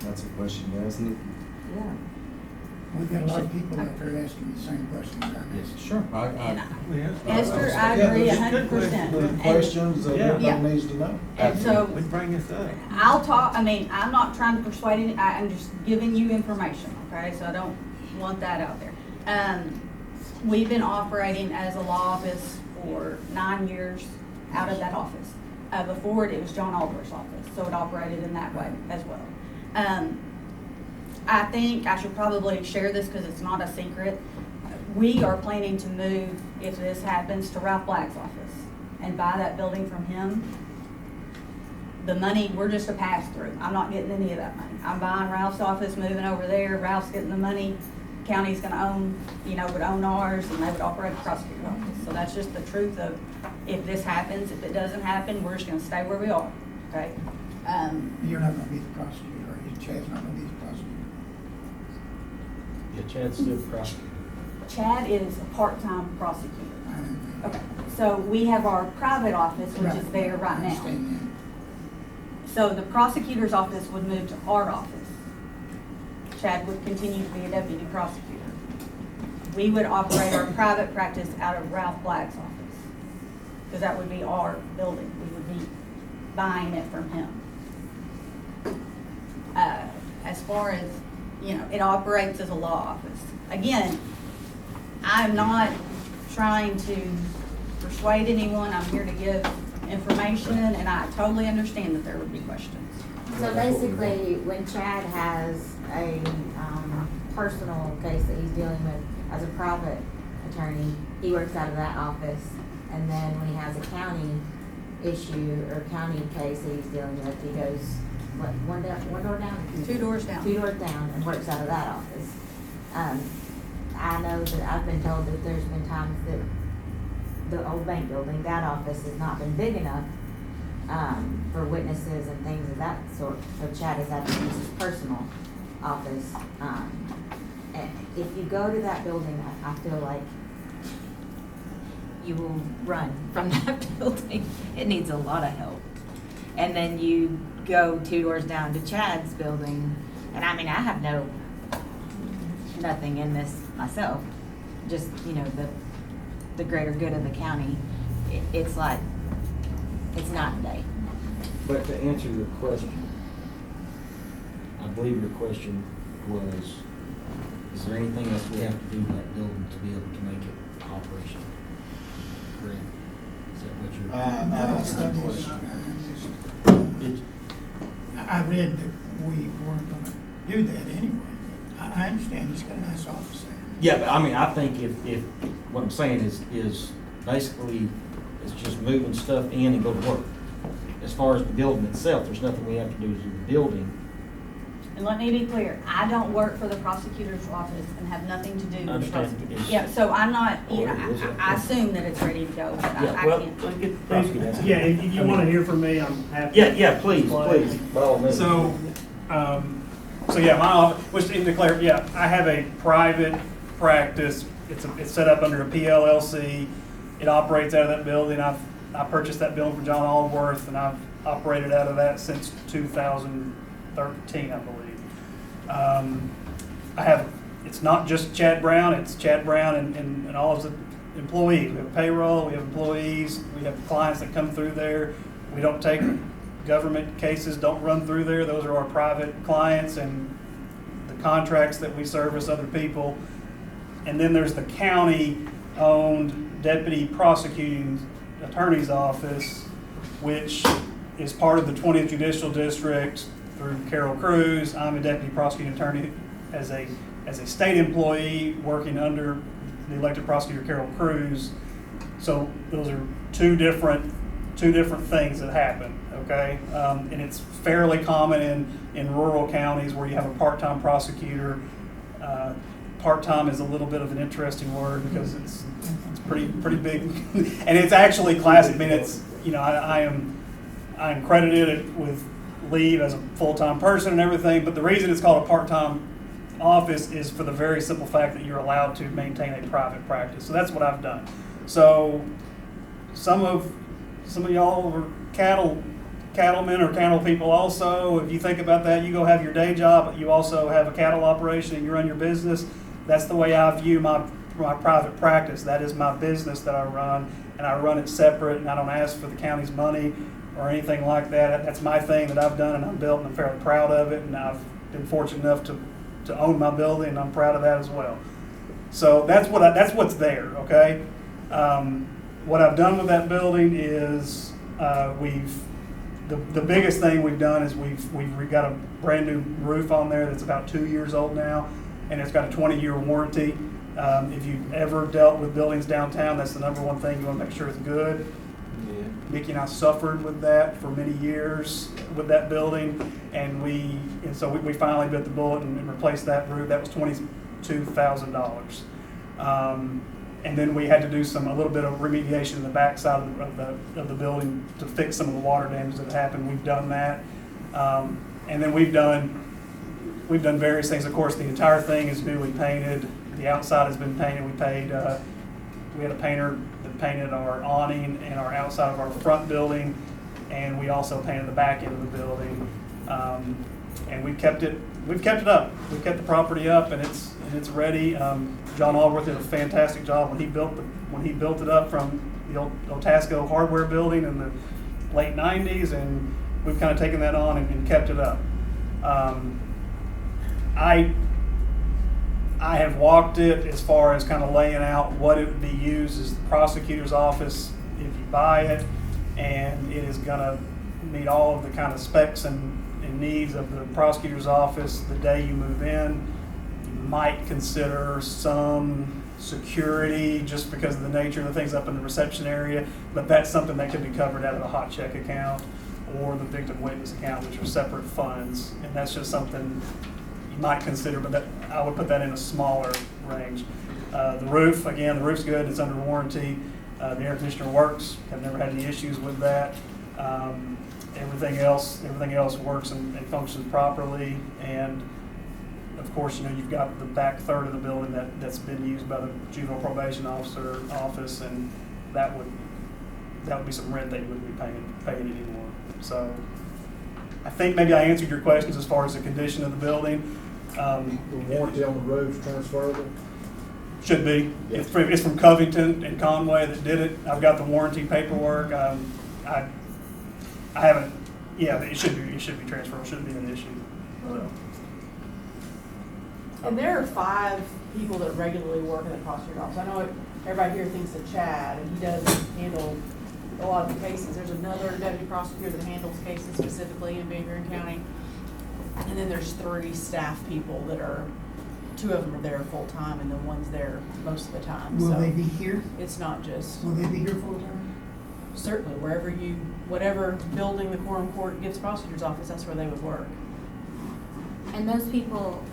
B: That's a question, isn't it?
K: Yeah.
L: We've got a lot of people out there asking the same questions.
B: Yes, sure.
D: Esther, I agree 100%.
E: Good questions that
D: Yeah.
E: everybody needs to know.
D: And so,
O: We bring this up.
D: I'll talk, I mean, I'm not trying to persuade any, I'm just giving you information, okay? So I don't want that out there. We've been operating as a law office for 9 years out of that office. Before it was John Alder's office, so it operated in that way as well. I think I should probably share this because it's not a secret. We are planning to move, if this happens, to Ralph Black's office and buy that building from him. The money, we're just a pass-through. I'm not getting any of that money. I'm buying Ralph's office, moving over there. Ralph's getting the money. County's gonna own, would own ours, and they would operate the prosecutor's office. So that's just the truth of, if this happens. If it doesn't happen, we're just gonna stay where we are, okay?
L: You're not gonna be the prosecutor, are you? Chad's not gonna be the prosecutor.
H: Yeah, Chad's still the prosecutor.
D: Chad is a part-time prosecutor. Okay, so we have our private office, which is there right now. So the prosecutor's office would move to our office. Chad would continue to be a deputy prosecutor. We would operate our private practice out of Ralph Black's office, because that would be our building. We would be buying it from him. As far as, it operates as a law office. Again, I'm not trying to persuade anyone. I'm here to give information, and I totally understand that there would be questions.
N: So basically, when Chad has a personal case that he's dealing with as a private attorney, he works out of that office. And then when he has a county issue or county case that he's dealing with, he goes, one door down?
D: 2 doors down.
N: 2 doors down and works out of that office. I know that I've been told that there's been times that the old bank building, that office has not been big enough for witnesses and things of that sort. So Chad has had to use his personal office. And if you go to that building, I feel like you will run from that building. It needs a lot of help. And then you go 2 doors down to Chad's building, and I mean, I have nothing in this myself, just, the greater good of the county. It's like, it's night and day.
H: But to answer your question, I believe your question was, is there anything else we have to do to that building to be able to make it operational? Correct? Is that what you're?
L: I read that we weren't gonna do that anyway. I understand he's got a nice office there.
H: Yeah, but I mean, I think if what I'm saying is basically, it's just moving stuff in and go to work. As far as the building itself, there's nothing we have to do to the building.
D: And let me be clear, I don't work for the prosecutor's office and have nothing to do with the prosecutor.
H: It's-
D: Yeah, so I'm not,
H: Oh, it is.
D: I assume that it's ready to go, but I can't.
Q: Yeah, if you want to hear from me, I'm happy.
H: Yeah, please, by all means.
Q: So yeah, my office, which to declare, yeah, I have a private practice. It's set up under a PLLC. It operates out of that building. I've I purchased that building from John Allworth, and I've operated out of that since 2013, I believe. It's not just Chad Brown, it's Chad Brown and all of the employees. We have payroll, we have employees, we have clients that come through there. We don't take government cases, don't run through there. Those are our private clients and the contracts that we service other people. And then there's the county-owned Deputy Prosecuting Attorney's Office, which is part of the 20th Judicial District through Carol Cruz. I'm a Deputy Prosecuting Attorney as a state employee working under the elected prosecutor Carol Cruz. So those are two different things that happen, okay? And it's fairly common in rural counties where you have a part-time prosecutor. Part-time is a little bit of an interesting word because it's pretty big, and it's actually classic. I mean, it's, you know, I'm credited with leave as a full-time person and everything, but the reason it's called a part-time office is for the very simple fact that you're allowed to maintain a private practice. So that's what I've done. So some of y'all are cattlemen or cattle people also. If you think about that, you go have your day job, but you also have a cattle operation and you run your business. That's the way I view my private practice. That is my business that I run, and I run it separate, and I don't ask for the county's money or anything like that. That's my thing that I've done and I've built, and I'm fairly proud of it, and I've been fortunate enough to own my building, and I'm proud of that as well. So that's what's there, okay? What I've done with that building is the biggest thing we've done is we've got a brand new roof on there that's about 2 years old now, and it's got a 20-year warranty. If you've ever dealt with buildings downtown, that's the number one thing. You want to make sure it's good. Yeah. Mickey and I suffered with that for many years with that building, and so we finally bit the bullet and replaced that roof. That was $22,000. And then we had to do a little bit of remediation in the backside of the building to fix some of the water damage that happened. We've done that, and then we've done various things. Of course, the entire thing is newly painted. The outside has been painted. We had a painter that painted our awning and our outside of our front building, and we also painted the back end of the building. And we've kept it up. We've kept the property up, and it's ready. John Allworth did a fantastic job when he built it up from the old Otasco hardware building in the late '90s, and we've kind of taken that on and kept it up. I have walked it as far as kind of laying out what it would be used as the prosecutor's office if you buy it, and it is going to meet all of the kind of specs and needs of the prosecutor's office the day you move in. You might consider some security just because of the nature of the things up in the reception area, but that's something that could be covered out of the hot check account or the victim witness account, which are separate funds, and that's just something you might consider, but I would put that in a smaller range. The roof, again, the roof's good, it's under warranty. The air conditioner works, have never had any issues with that. Everything else works and functions properly, and of course, you've got the back third of the building that's been used by the juvenile probation officer office, and that would be some rent that you wouldn't be paying anymore. So I think maybe I answered your questions as far as the condition of the building.
E: The warranty on the roof's transferable?
Q: Should be. Yeah. It's from Covington and Conway that did it. I've got the warranty paperwork. I haven't. Yeah, it should be transferable. Shouldn't be an issue. So.
M: And there are 5 people that regularly work in the prosecutor's office. I know everybody here thinks of Chad, and he does handle a lot of the cases. There's another deputy prosecutor that handles cases specifically in Buren County. And then there's 3 staff people that are, 2 of them are there full time, and the one's there most of the time.
L: Will they be here?
M: It's not just.
L: Will they be here full time?
M: Certainly, whatever building the Quorum Court gives prosecutor's office, that's where they would work.
N: And those people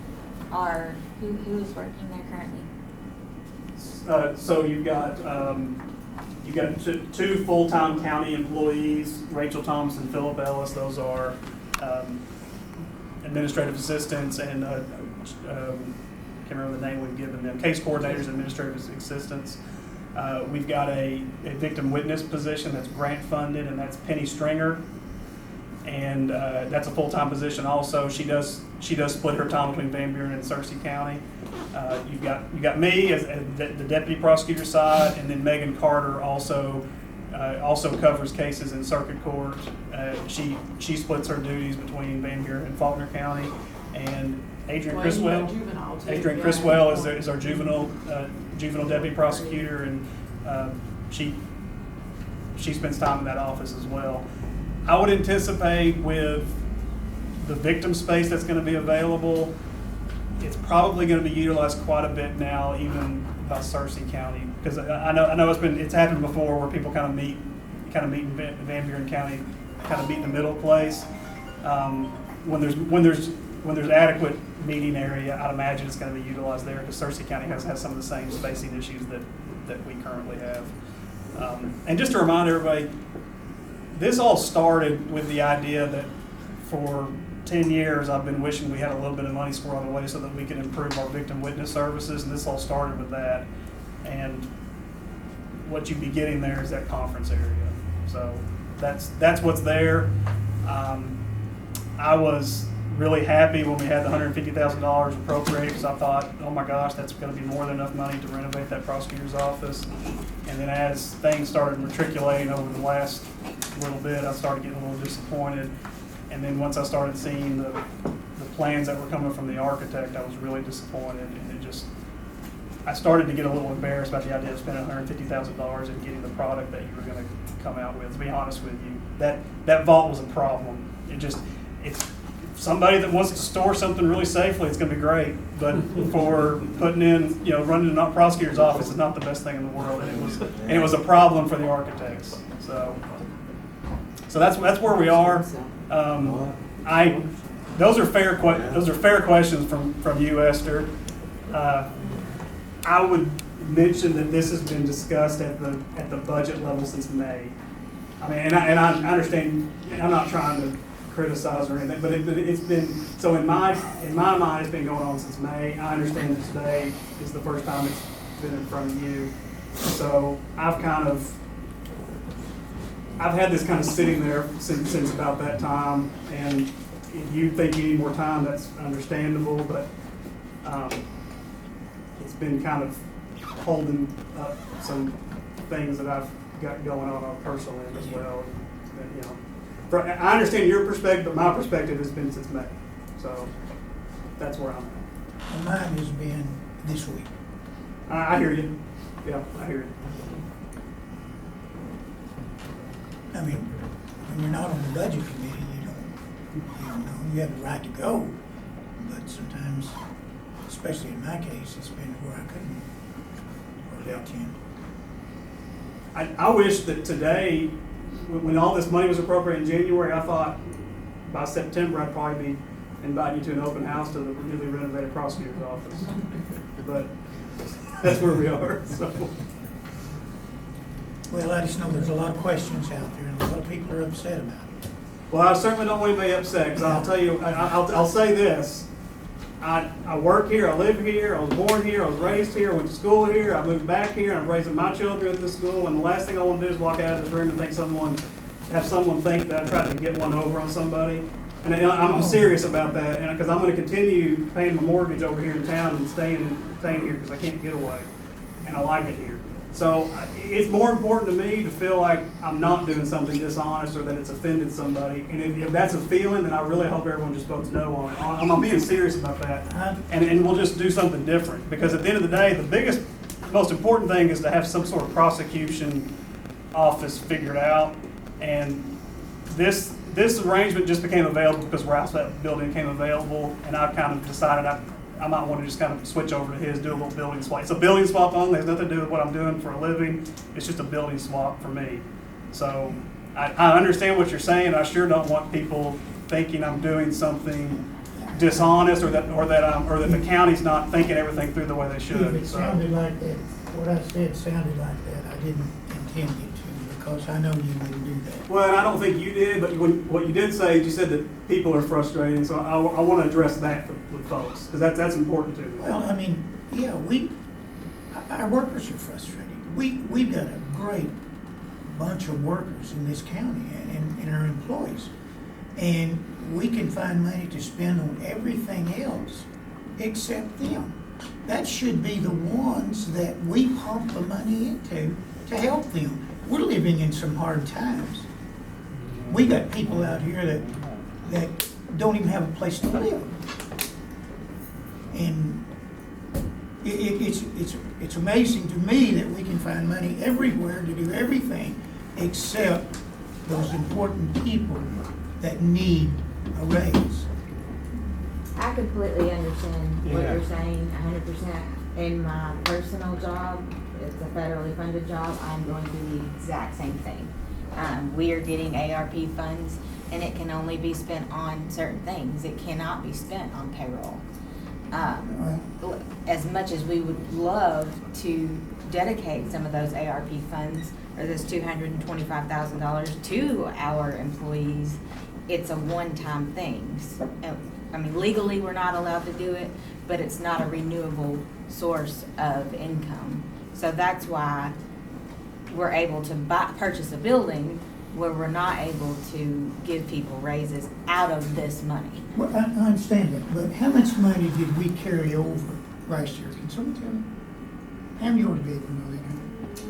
N: are, who is working there currently?
Q: So you've got 2 full-time county employees, Rachel Thomas and Philip Ellis. Those are administrative assistants and can't remember the name we've given them. Case coordinators, administrative assistants. We've got a victim witness position that's grant funded, and that's Penny Stringer. And that's a full-time position also. She does split her time between Van Buren and Searcy County. You got me as the deputy prosecutor side, and then Megan Carter also covers cases in circuit court. She splits her duties between Van Buren and Faulkner County. And Adrian
M: Well, you have
Q: Criswell.
M: juvenile too,
Q: Adrian
M: yeah.
Q: Criswell is our juvenile deputy prosecutor, and she spends time in that office as well. I would anticipate with the victim space that's going to be available, it's probably going to be utilized quite a bit now, even by Searcy County, because I know it's happened before where people kind of meet in Van Buren County, kind of meet in the middle place. When there's adequate meeting area, I'd imagine it's going to be utilized there, because Searcy County has some of the same spacing issues that we currently have. And just to remind everybody, this all started with the idea that for 10 years I've been wishing we had a little bit of money squirreled away so that we could improve our victim witness services, and this all started with that. And what you'd be getting there is that conference area. So that's what's there. I was really happy when we had the $150,000 appropriated, because I thought, oh my gosh, that's going to be more than enough money to renovate that prosecutor's office. And then as things started matriculating over the last little bit, I started getting a little disappointed. And then once I started seeing the plans that were coming from the architect, I was really disappointed. And I started to get a little embarrassed about the idea of spending $150,000 and getting the product that you were going to come out with. To be honest with you, that vault was a problem. It's somebody that wants to store something really safely, it's going to be great. But for putting in, running a prosecutor's office is not the best thing in the world. And it was a problem for the architects. So that's where we are. Those are fair questions from you, Esther. I would mention that this has been discussed at the budget level since May. I mean, and I understand. I'm not trying to criticize or anything, but it's been so in my mind it's been going on since May. I understand that today is the first time it's been in front of you. So I've had this kind of sitting there since about that time, and if you think you need more time, that's understandable, but it's been kind of holding up some things that I've got going on a personal end as well. And, I understand your perspective, but my perspective has been since May, so that's where I'm at.
L: And mine has been this week.
Q: I hear you. Yeah, I hear you.
L: I mean, when you're not on the budget committee, you don't know, you have the right to go, but sometimes, especially in my case, it's been where I couldn't attend.
Q: I wish that today, when all this money was appropriated in January, I thought by September I'd probably be inviting you to an open house to the newly renovated prosecutor's office. But that's where we are. So.
L: Well, I just know there's a lot of questions out there, and a lot of people are upset about it.
Q: Well, I certainly don't want anybody upset, because I'll tell you, I'll say this. I work here, I live here, I was born here, I was raised here, I went to school here, I moved back here, and I'm raising my children at this school, and the last thing I want to do is walk out of this room and have someone think that I tried to get one over on somebody. And I'm serious about that, and because I'm going to continue paying my mortgage over here in town and staying here because I can't get away, and I like it here. So it's more important to me to feel like I'm not doing something dishonest or that it's offended somebody. And if that's a feeling, then I really hope everyone just votes no on it. I'm being serious about that. And we'll just do something different. Because at the end of the day, the most important thing is to have some sort of prosecution office figured out. And this arrangement just became available because Ralph's building came available. And I kind of decided I might want to just kind of switch over to his, do a little building swap. It's a building swap only. It has nothing to do with what I'm doing for a living. It's just a building swap for me. So I understand what you're saying. I sure don't want people thinking I'm doing something dishonest or that the county's not thinking everything through the way they should.
L: If it sounded like that, what I said sounded like that, I didn't intend it to, because I know you wouldn't do that.
Q: Well, and I don't think you did, but what you did say, you said that people are frustrated, so I want to address that with folks, because that's important too.
L: Well, I mean, yeah, our workers are frustrated. we've got a great bunch of workers in this county and our employees. And we can find money to spend on everything else except them. That should be the ones that we pump the money into to help them. We're living in some hard times. We got people out here that don't even have a place to live. And it's amazing to me that we can find money everywhere to do everything except those important people that need a raise.
N: I completely understand what
F: Yeah.
N: you're saying, 100%. In my personal job, it's a federally funded job, I'm going through the exact same thing. We are getting ARP funds, and it can only be spent on certain things. It cannot be spent on payroll. As much as we would love to dedicate some of those ARP funds, or this $225,000 to our employees, it's a one-time thing. I mean, legally, we're not allowed to do it, but it's not a renewable source of income. So that's why we're able to purchase a building where we're not able to give people raises out of this money.
L: Well, I understand that, but how much money did we carry over last year? Can someone tell me? Pam, you ought to be able to know that.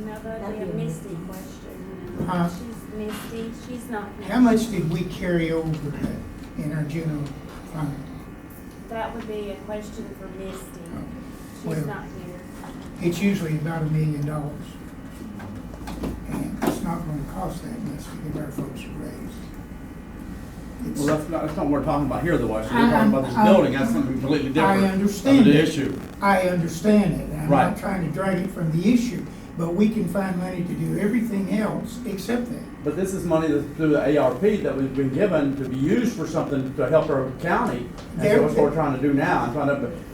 I: No, that'd be a Misty question.
L: Huh?
I: She's Misty, she's not here.
L: How much did we carry over in our general fund?
I: That would be a question for Misty.
L: Well,
I: She's not here.
L: It's usually about $1 million. And it's not gonna cost that much to give our folks a raise. It's-
P: Well, that's not what we're talking about here, though. We're talking about this building, that's something completely different.
L: I understand
P: The
L: that.
P: issue.
L: I understand it, and I'm
P: Right.
L: not trying to drag it from the issue, but we can find money to do everything else except that.
P: But this is money that's through the ARP that we've been given to be used for something to help our county. And so that's what we're trying to do now.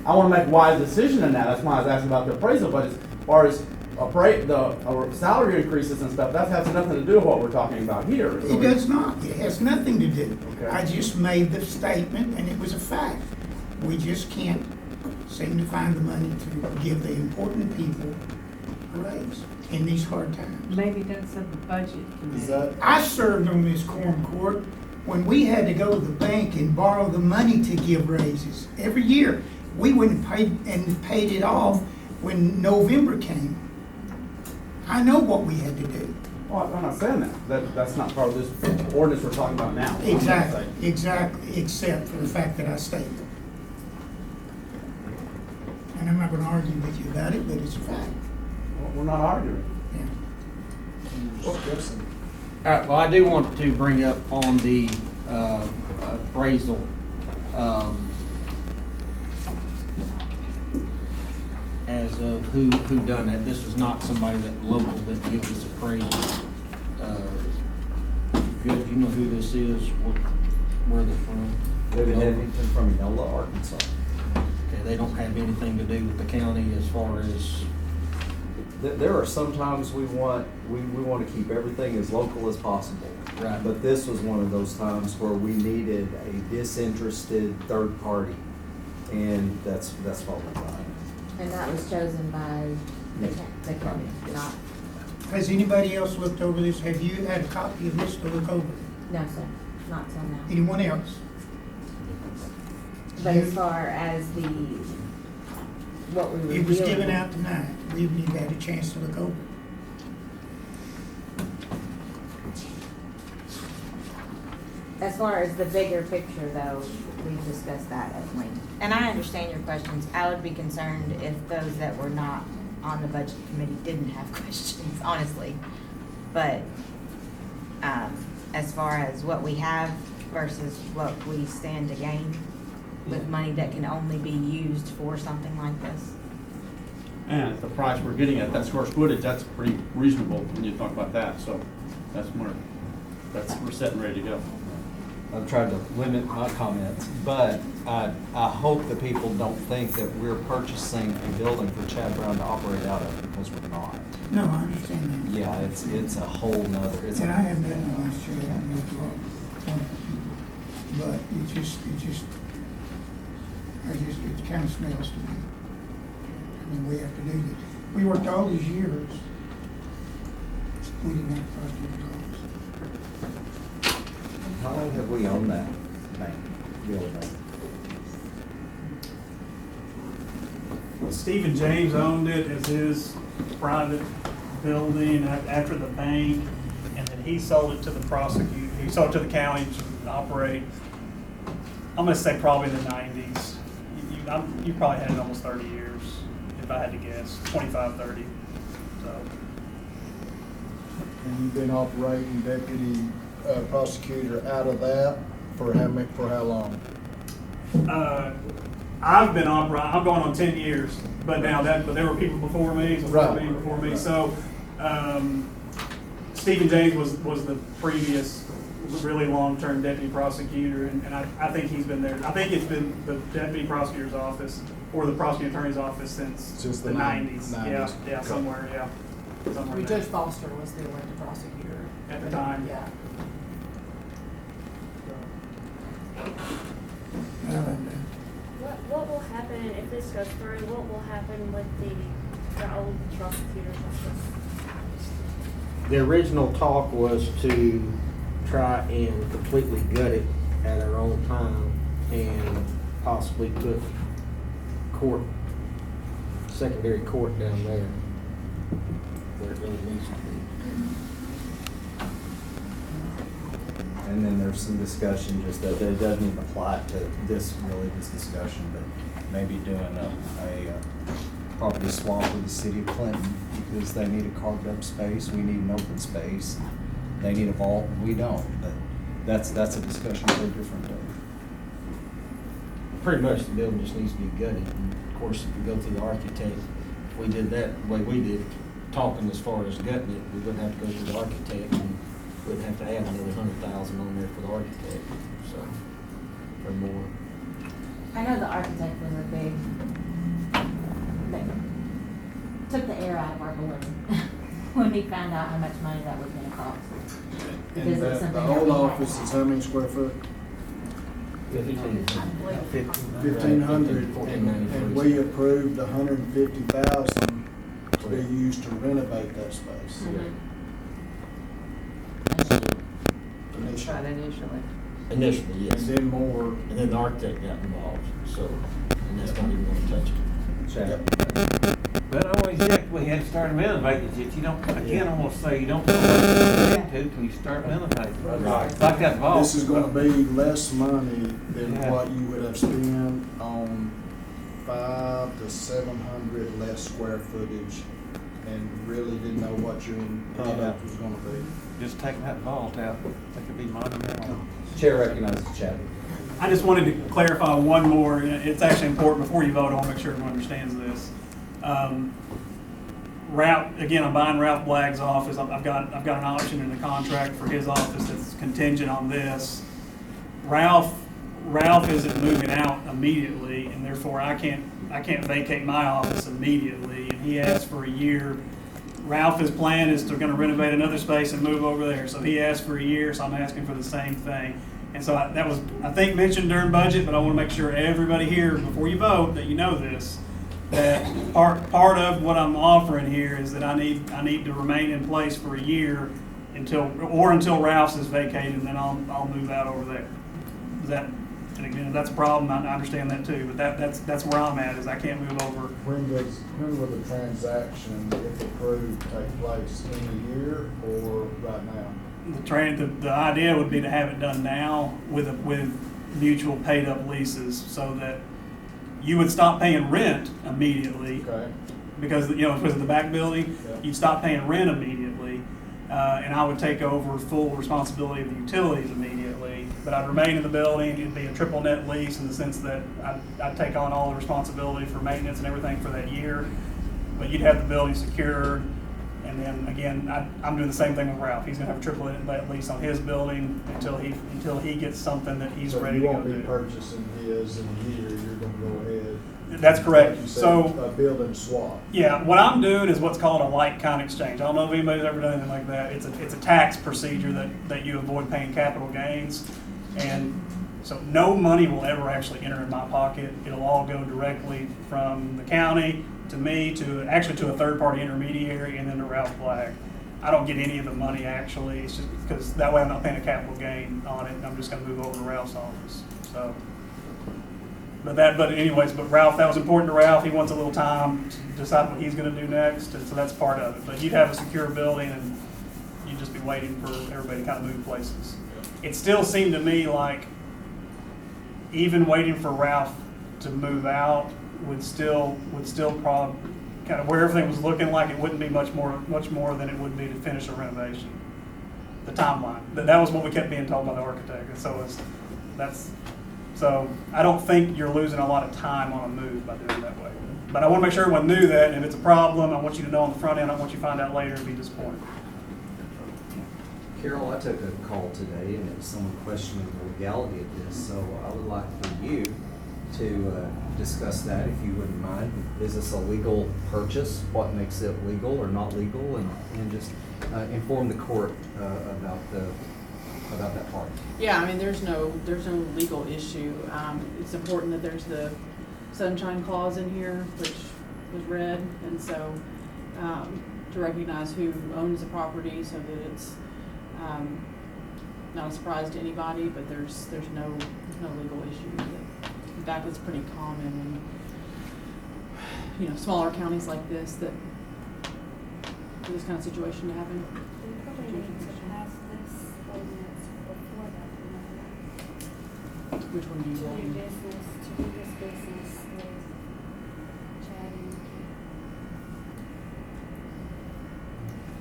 P: I want to make a wise decision in that. That's why I was asking about the appraisal. But as far as our salary increases and stuff, that has nothing to do with what we're talking about here.
L: It does not, it has nothing to do.
P: Okay.
L: I just made the statement, and it was a fact. We just can't seem to find the money to give the important people a raise in these hard times.
K: Maybe that's of the budget committee.
L: I served on this quorum court when we had to go to the bank and borrow the money to give raises. Every year, we went and paid it off when November came. I know what we had to do.
P: Well, I'm not saying that. That's not part of this ordinance we're talking about now.
L: Exactly, except for the fact that I stated it. And I'm not gonna argue with you about it, but it's a fact.
P: Well, we're not arguing.
L: Yeah.
H: All right, well, I do want to bring up on the appraisal, as of who done that. This was not somebody that local that gives us appraisal. Good, you know who this is, where they're from?
B: David Hevington from Enola, Arkansas.
H: Okay, they don't have anything to do with the county as far as,
B: There are some times we want to keep everything as local as possible.
H: Right.
B: But this was one of those times where we needed a disinterested third party, and that's what we got.
N: And that was chosen by the county, not,
L: Has anybody else looked over this? Have you had a copy of this to look over?
N: no, sir, not till now.
L: Anyone else?
N: But as far as what we were
L: It was
N: dealing
L: given
N: with-
L: out tonight. We've had a chance to look over it.
N: As far as the bigger picture, though, we've discussed that at length. And I understand your questions. I would be concerned if those that were not on the budget committee didn't have questions, honestly. But as far as what we have versus what we stand to gain with money that can only be used for something like this.
P: And at the price we're getting at, that square footage, that's pretty reasonable when you talk about that. So we're set and ready to go.
B: I've tried to limit my comments, but I hope that people don't think that we're purchasing a building for Chad Brown to operate out of, because we're not.
L: No, I understand that.
B: Yeah, it's a whole nother,
L: And I have met my last year, I met a lot of wonderful people. But it kind of smells to me. I mean, we have to do this. We worked all these years We didn't have prosecutor's office.
B: How long have we owned that bank, the old bank?
Q: Stephen James owned it as his private building after the bank, and then he sold it to the prosecutor. He sold it to the county to operate. I'm gonna say probably in the 90s. You probably had it almost 30 years, if I had to guess, 25, 30. So.
E: And you've been operating deputy prosecutor out of that for how long?
Q: I've been I'm going on 10 years, but there were people before me, before me. So, Stephen James was the previous really long-term deputy prosecutor, and I think he's been there. I think it's been the deputy prosecutor's office or the prosecuting attorney's office since the 90s. Yeah,
E: Okay.
Q: somewhere, yeah. Somewhere there.
M: Judge Foster was the elected prosecutor.
Q: At the time.
M: Yeah.
I: What will happen if this goes through? What will happen with the old prosecutor's office?
H: The original talk was to try and completely gut it at our own time and possibly put secondary court down there where it really needs to be.
B: And then there's some discussion just that it doesn't even apply to this discussion, but maybe doing a property swap with the city of Clinton because they need a carved up space, we need an open space. They need a vault, we don't, but that's a discussion for a different day.
H: Pretty much the building just needs to be gutted. And of course, if we go through the architect, if we did that the way we did it, talking as far as gutting it, we wouldn't have to go through the architect and wouldn't have to add another $100,000 on there for the architect, so, or more.
N: I know the architect was a big, that took the air out of our balloon when he found out how much money that was gonna cost.
E: And
N: Because it's
E: the
N: something
E: old
N: that we
E: office
N: had.
E: is how many square foot?
H: 1,500.
E: 1,500. And we approved 150,000 to be used to renovate that space.
K: Initially.
H: Initially, yes.
E: And then more.
H: And then the architect got involved, so, and that's not even gonna touch it.
O: But always, we had to start renovating it. You don't, I can't almost say you don't know what to do till you start renovating.
E: Right.
O: It's like that vault.
E: This is gonna be less money than what you would have spent on 500 to 700 less square footage and really didn't know what your product was gonna be.
O: Just taking that vault out, that could be monumental.
B: Chair recognizes Chad.
Q: I just wanted to clarify one more. It's actually important before you vote. I want to make sure everyone understands this. I'm buying Ralph Blagg's office. I've got an option in the contract for his office that's contingent on this. Ralph isn't moving out immediately, and therefore I can't vacate my office immediately. And he asked for a year. Ralph's plan is to gonna renovate another space and move over there. So he asked for a year, so I'm asking for the same thing. And so that was, I think, mentioned during budget, but I want to make sure everybody here, before you vote, that you know this. That part of what I'm offering here is that I need to remain in place for a year until Ralph's is vacated, and then I'll move out over there. And again, if that's a problem, I understand that too. But that's where I'm at, is I can't move over.
E: When will the transaction, if approved, take place? In a year or right now?
Q: The idea would be to have it done now with mutual paid up leases, so that you would stop paying rent immediately.
E: Okay.
Q: Because of the back building, you'd stop paying rent immediately, and I would take over full responsibility of the utilities immediately. But I'd remain in the building. It'd be a triple net lease in the sense that I'd take on all the responsibility for maintenance and everything for that year. But you'd have the building secured. And then again, I'm doing the same thing with Ralph. He's gonna have a triple net lease on his building until he gets something that he's ready to go do.
E: So you won't be purchasing his in a year, you're gonna go ahead.
Q: That's correct.
E: Like you said,
Q: So
E: a building swap.
Q: yeah, what I'm doing is what's called a like-kind exchange. I don't know if anybody's ever done anything like that. It's a tax procedure that you avoid paying capital gains, and so no money will ever actually enter in my pocket. It'll all go directly from the county to me, to a third-party intermediary, and then to Ralph Blagg. I don't get any of the money actually, it's just because that way I'm not paying a capital gain on it, and I'm just gonna move over to Ralph's office, so. But anyways, Ralph, that was important to Ralph, he wants a little time to decide what he's gonna do next, and so that's part of it. But you'd have a secure building, and you'd just be waiting for everybody to kind of move places. It still seemed to me like even waiting for Ralph to move out would still probably kind of where everything was looking like it wouldn't be much more than it would be to finish a renovation. The timeline. That was what we kept being told by the architect. And so I don't think you're losing a lot of time on a move by doing it that way. But I want to make sure everyone knew that, and if it's a problem, I want you to know on the front end. I want you to find out later and be disappointed.
B: Carol, I took a call today and it was someone questioning the legality of this, so I would like for you to discuss that if you wouldn't mind. Is this a legal purchase? What makes it legal or not legal? And just inform the court about that part.
M: Yeah, I mean, there's no legal issue. It's important that there's the sunshine clause in here, which was read, and so to recognize who owns the property so that it's not a surprise to anybody, but there's no legal issue with it. In fact, it's pretty common in smaller counties like this that for this kind of situation to happen.
I: We probably need to pass this ordinance before that.
M: Which one do you want?
I: To do this business with Chad and Nikki.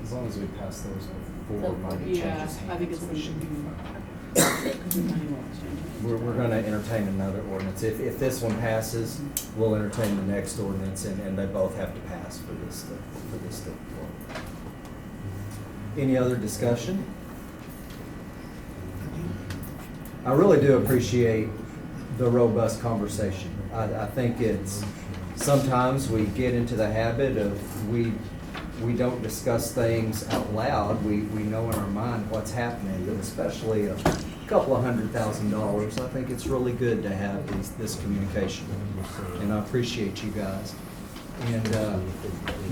B: As long as we pass those before money changes hands.
M: I think it's
B: we should be fine.
H: We're going to entertain another ordinance. If this one passes, we'll entertain the next ordinance, and they both have to pass for this to work. Any other discussion? I really do appreciate the robust conversation. I think it's, sometimes we get into the habit of we don't discuss things out loud. We know in our mind what's happening, but especially a couple of $100,000. I think it's really good to have this communication, and I appreciate you guys. And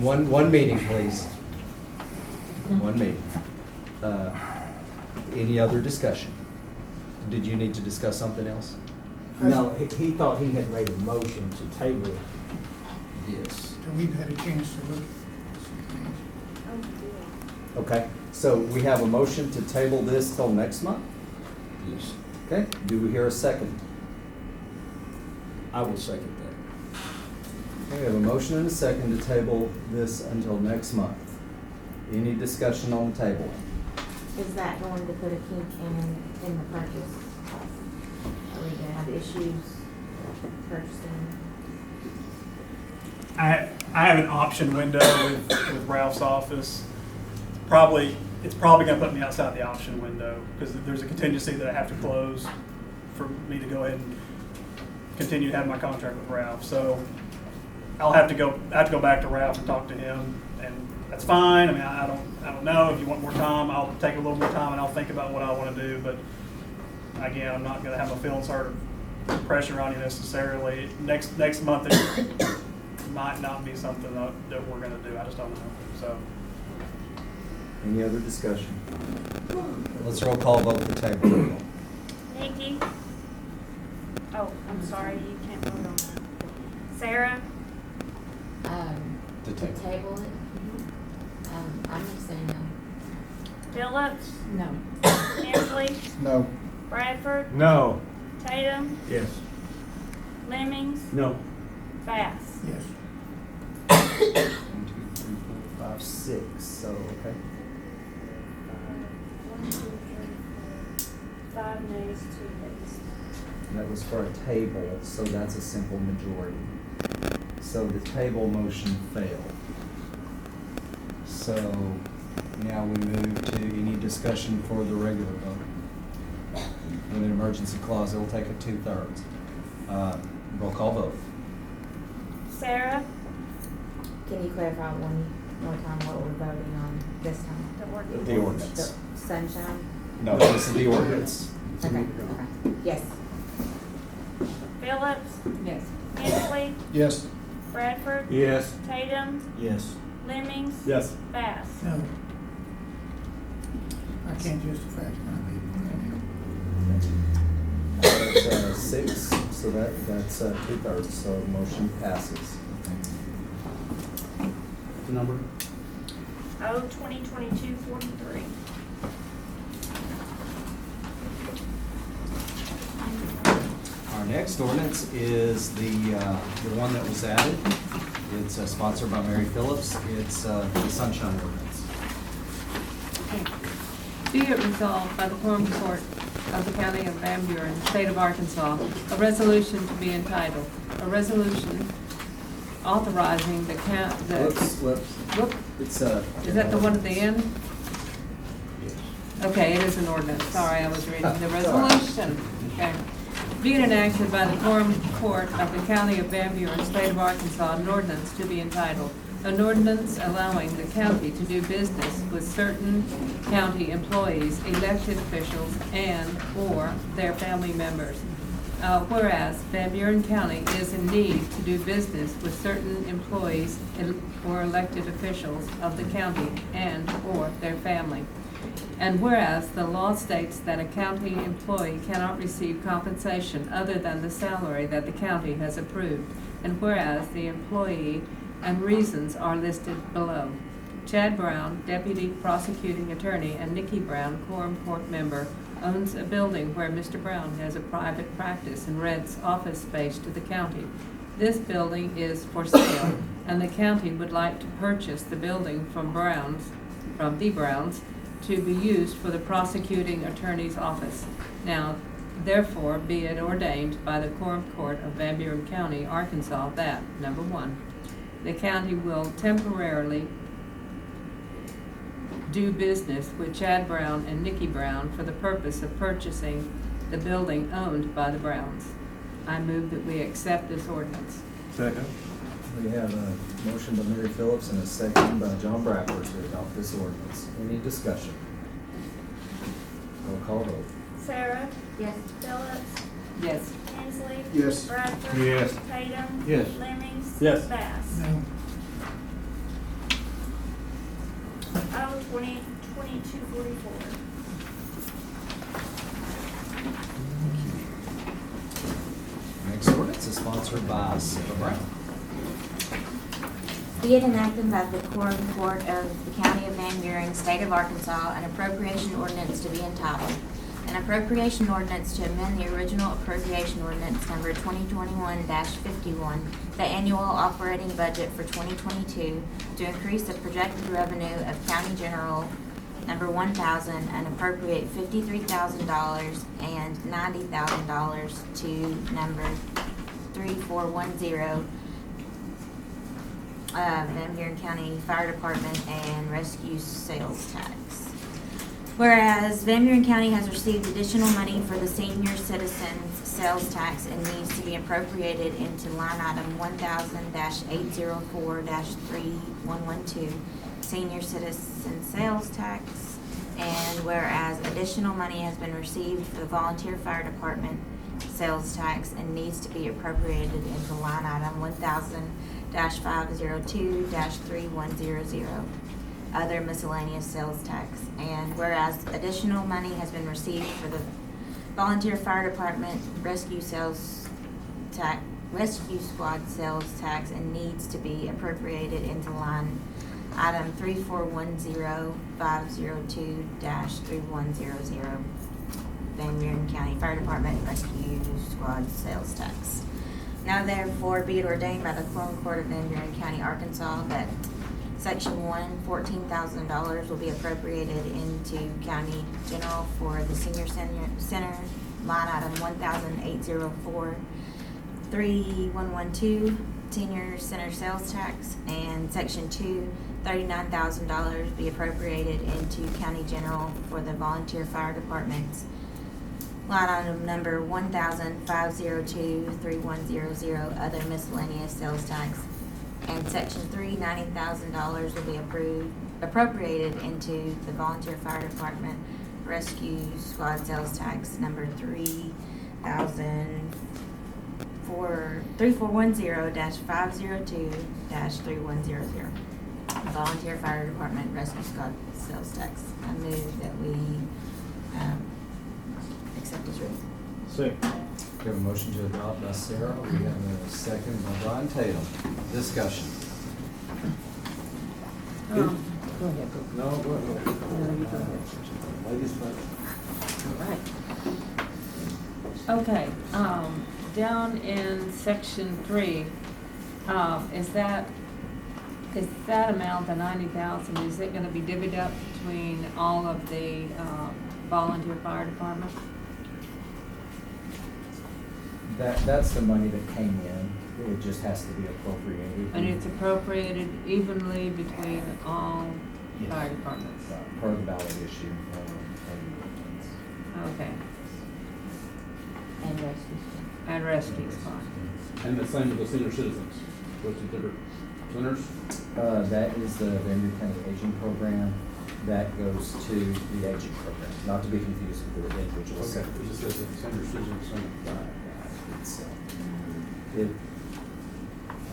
H: one meeting, please. One meeting. Any other discussion? Did you need to discuss something else?
R: No, he thought he had made a motion to table it.
B: Yes.
L: So we've had a chance to look.
H: Okay, so we have a motion to table this till next month?
B: Yes.
H: Okay, do we hear a second?
R: I will second that.
H: Okay, we have a motion and a second to table this until next month. Any discussion on the table?
N: Is that going to put a kink in the purchase? Are we gonna have issues purchasing?
Q: I have an option window with Ralph's office. It's probably gonna put me outside the option window because there's a contingency that I have to close for me to go ahead and continue to have my contract with Ralph. So I have to go back to Ralph and talk to him, and that's fine. I mean, I don't know if you want more time. I'll take a little more time and I'll think about what I want to do. But again, I'm not gonna have my feelings hurt or pressure on you necessarily. Next month it might not be something that we're gonna do. I just don't know. So.
H: Any other discussion? Let's roll call vote the table.
I: Nikki? Oh, I'm sorry, you can't vote on that. Sarah?
H: To table.
N: Table it? I'm gonna say no.
I: Phillips?
N: No.
I: Hensley?
E: No.
I: Bradford?
O: No.
I: Tatum?
R: Yes.
I: Lemmings?
O: No.
I: Bass?
L: Yes.
H: 1, 2, 3, 4, 5, 6. So, okay.
I: 1, 2, 3, 4, 5 nays, 2 nays.
H: That was for a table, so that's a simple majority. So the table motion failed. So now we move to any discussion for the regular vote. With an emergency clause, it will take a 2/3. Roll call vote.
I: Sarah?
N: Can you clarify one more time what we're voting on this time?
H: The ordinance.
N: The sunshine?
H: No, this is the ordinance.
N: Okay. Yes.
I: Phillips?
K: Yes.
I: Hensley?
E: Yes.
I: Bradford?
O: Yes.
I: Tatum?
R: Yes.
I: Lemmings?
P: Yes.
I: Bass?
L: No. I can't justify it.
B: That's 6, so that's 2/3, so motion passes.
P: The number?
I: O 2022-43.
B: Our next ordinance is the one that was added. It's sponsored by Mary Phillips. It's the Sunshine Ordinance.
K: Be it resolved by the Quorum Court of the County of Van Buren, State of Arkansas, a resolution to be entitled, a resolution authorizing the
B: Whoops. It's
K: is that the one at the end? Okay, it is an ordinance. Sorry, I was reading the resolution. Okay. Be it enacted by the Quorum Court of the County of Van Buren, State of Arkansas, an ordinance to be entitled, an ordinance allowing the county to do business with certain county employees, elected officials, and/or their family members. Whereas Van Buren County is in need to do business with certain employees or elected officials of the county and/or their family. And whereas the law states that a county employee cannot receive compensation other than the salary that the county has approved. And whereas the employee and reasons are listed below. Chad Brown, Deputy Prosecuting Attorney, and Nikki Brown, Quorum Court member, owns a building where Mr. Brown has a private practice and rents office space to the county. This building is for sale, and the county would like to purchase the building from the Browns, to be used for the prosecuting attorney's office. Now, therefore, be it ordained by the Quorum Court of Van Buren County, Arkansas, that, number 1, the county will temporarily do business with Chad Brown and Nikki Brown for the purpose of purchasing the building owned by the Browns. I move that we accept this ordinance.
O: Second.
B: We have a motion by Mary Phillips and a second by John Bradford to adopt this ordinance. Any discussion? Roll call vote.
I: Sarah?
N: Yes.
I: Phillips?
K: Yes.
I: Hensley?
E: Yes.
I: Bradford?
O: Yes.
I: Tatum?
O: Yes.
I: Lemmings?
P: Yes.
I: Bass?
L: No.
I: O 2022-44.
B: Next ordinance is sponsored by Sarah Brown.
N: Be it enacted by the Quorum Court of the County of Van Buren, State of Arkansas, an appropriation ordinance to be entitled, an appropriation ordinance to amend the original appropriation ordinance number 2021-51, the annual operating budget for 2022, to increase the projected revenue of County General number 1,000 and appropriate $53,000 and $90,000 to number 3410, Van Buren County Fire Department and Rescue Sales Tax. Whereas Van Buren County has received additional money for the senior citizens sales tax and needs to be appropriated into line item 1000-804-3112, senior citizen sales tax. And whereas additional money has been received for the volunteer fire department sales tax and needs to be appropriated into line item 1000-502-3100, other miscellaneous sales tax. And whereas additional money has been received for the volunteer fire department rescue squad sales tax and needs to be appropriated into line item 3410-502-3100, Van Buren County Fire Department Rescue Squad sales tax. Now therefore be it ordained by the Quorum Court of Van Buren County, Arkansas, that Section 1, $14,000 will be appropriated into County General for the Senior Center, line item 1000-804-3112, Senior Center Sales Tax, and Section 2, $39,000 be appropriated into County General for the Volunteer Fire Department's line item number 1000-502-3100, other miscellaneous sales tax. And Section 3, $90,000 will be appropriated into the Volunteer Fire Department Rescue Squad sales tax number 3410-502-3100. volunteer fire department rescue squad sales tax. I move that we accept as written.
B: Second. We have a motion to adopt by Sarah. We have a second by Brian Tatum. Discussion.
K: Go ahead.
O: No, go ahead.
K: No, you go ahead.
O: Ladies first.
K: All right. Okay, down in section 3, is that amount, the 90,000, is it gonna be divvied up between all of the, volunteer fire departments?
B: That's the money that came in. It just has to be appropriated.
K: And it's appropriated evenly between all fire departments?
B: Per the ballot issue.
K: Okay,
N: And rescue.
K: and rescue squad.
P: And the same with the senior citizens, which is different centers.
B: That is the Van County Aging Program. That goes to the aging program, not to be confused with the individual
P: Okay,
B: sectors.
P: it just says that senior citizens,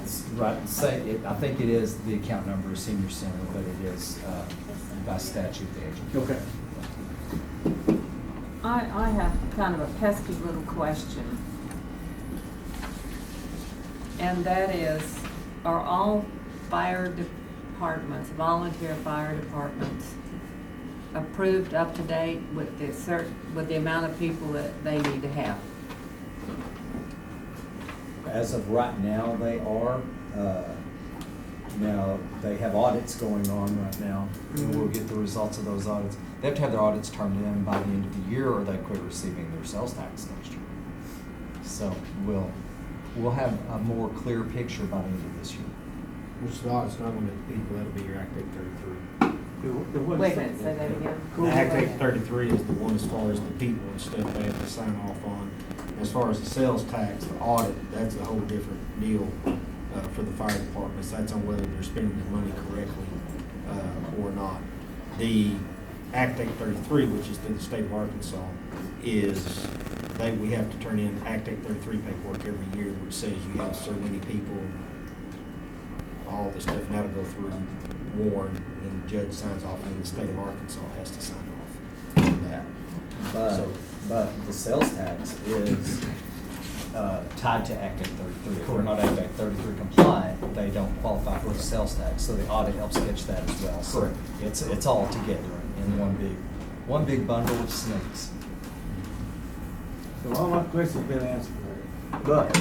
B: It's right, I think it is, the account number is senior center, but it is, by statute, the aging.
P: Okay.
K: I have kind of a pesky little question. And that is, are all fire departments, volunteer fire departments, approved up to date with the amount of people that they need to have?
B: As of right now, they are. Now, they have audits going on right now, and we'll get the results of those audits. They have to have their audits turned in by the end of the year, or they quit receiving their sales tax next year. So we'll have a more clear picture by the end of this year.
R: Which is not going to be people, that'll be your Act 833.
K: Wait a minute, say that again.
R: The Act 833 is the one as far as the people and stuff they have to sign off on. As far as the sales tax, the audit, that's a whole different deal for the fire departments. That's on whether they're spending their money correctly or not. The Act 833, which is through the state of Arkansas, is we have to turn in Act 833 paperwork every year, which says you have so many people, all this stuff, and that'll go through Warren, and the judge signs off, and the state of Arkansas has to sign off on that.
B: But the sales tax is tied to Act 833. If they're not Act 833 compliant, they don't qualify for the sales tax. So the audit helps catch that as well. So it's all together in one big bundle of snakes.
O: So all my questions have been answered. But,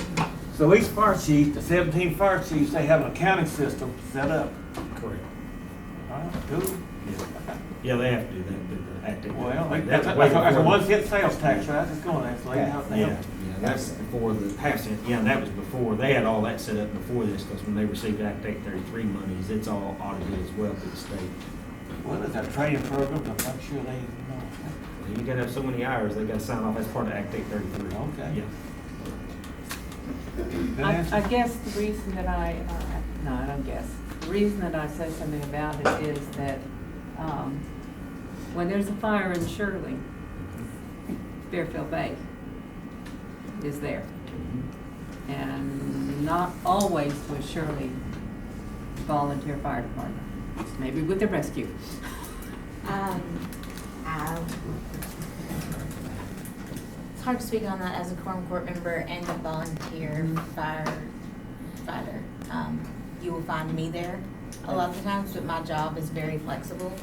O: so each fire chief, the 17 fire chiefs, they have an accounting system set up.
R: Correct.
O: All right, good.
R: Yeah, they have to do that through the Act 833.
O: Well, that's a one-cent sales tax, right? It's going to, so they have to.
R: Yeah, that's before the half-cent, yeah, and that was before, they had all that set up before this, because when they received Act 833 monies, it's all audited as well through the state.
O: Well, there's a training program to make sure they know.
R: You gotta have so many hours, they gotta sign off as part of Act 833.
O: Okay.
R: Yeah.
K: I guess the reason that I don't guess. The reason that I say something about it is that when there's a fire in Shirley, Fairfield Bay is there. And not always with Shirley Volunteer Fire Department, maybe with the rescue.
N: It's hard to speak on that as a quorum court member and a volunteer firefighter. You will find me there a lot of the times, but my job is very flexible.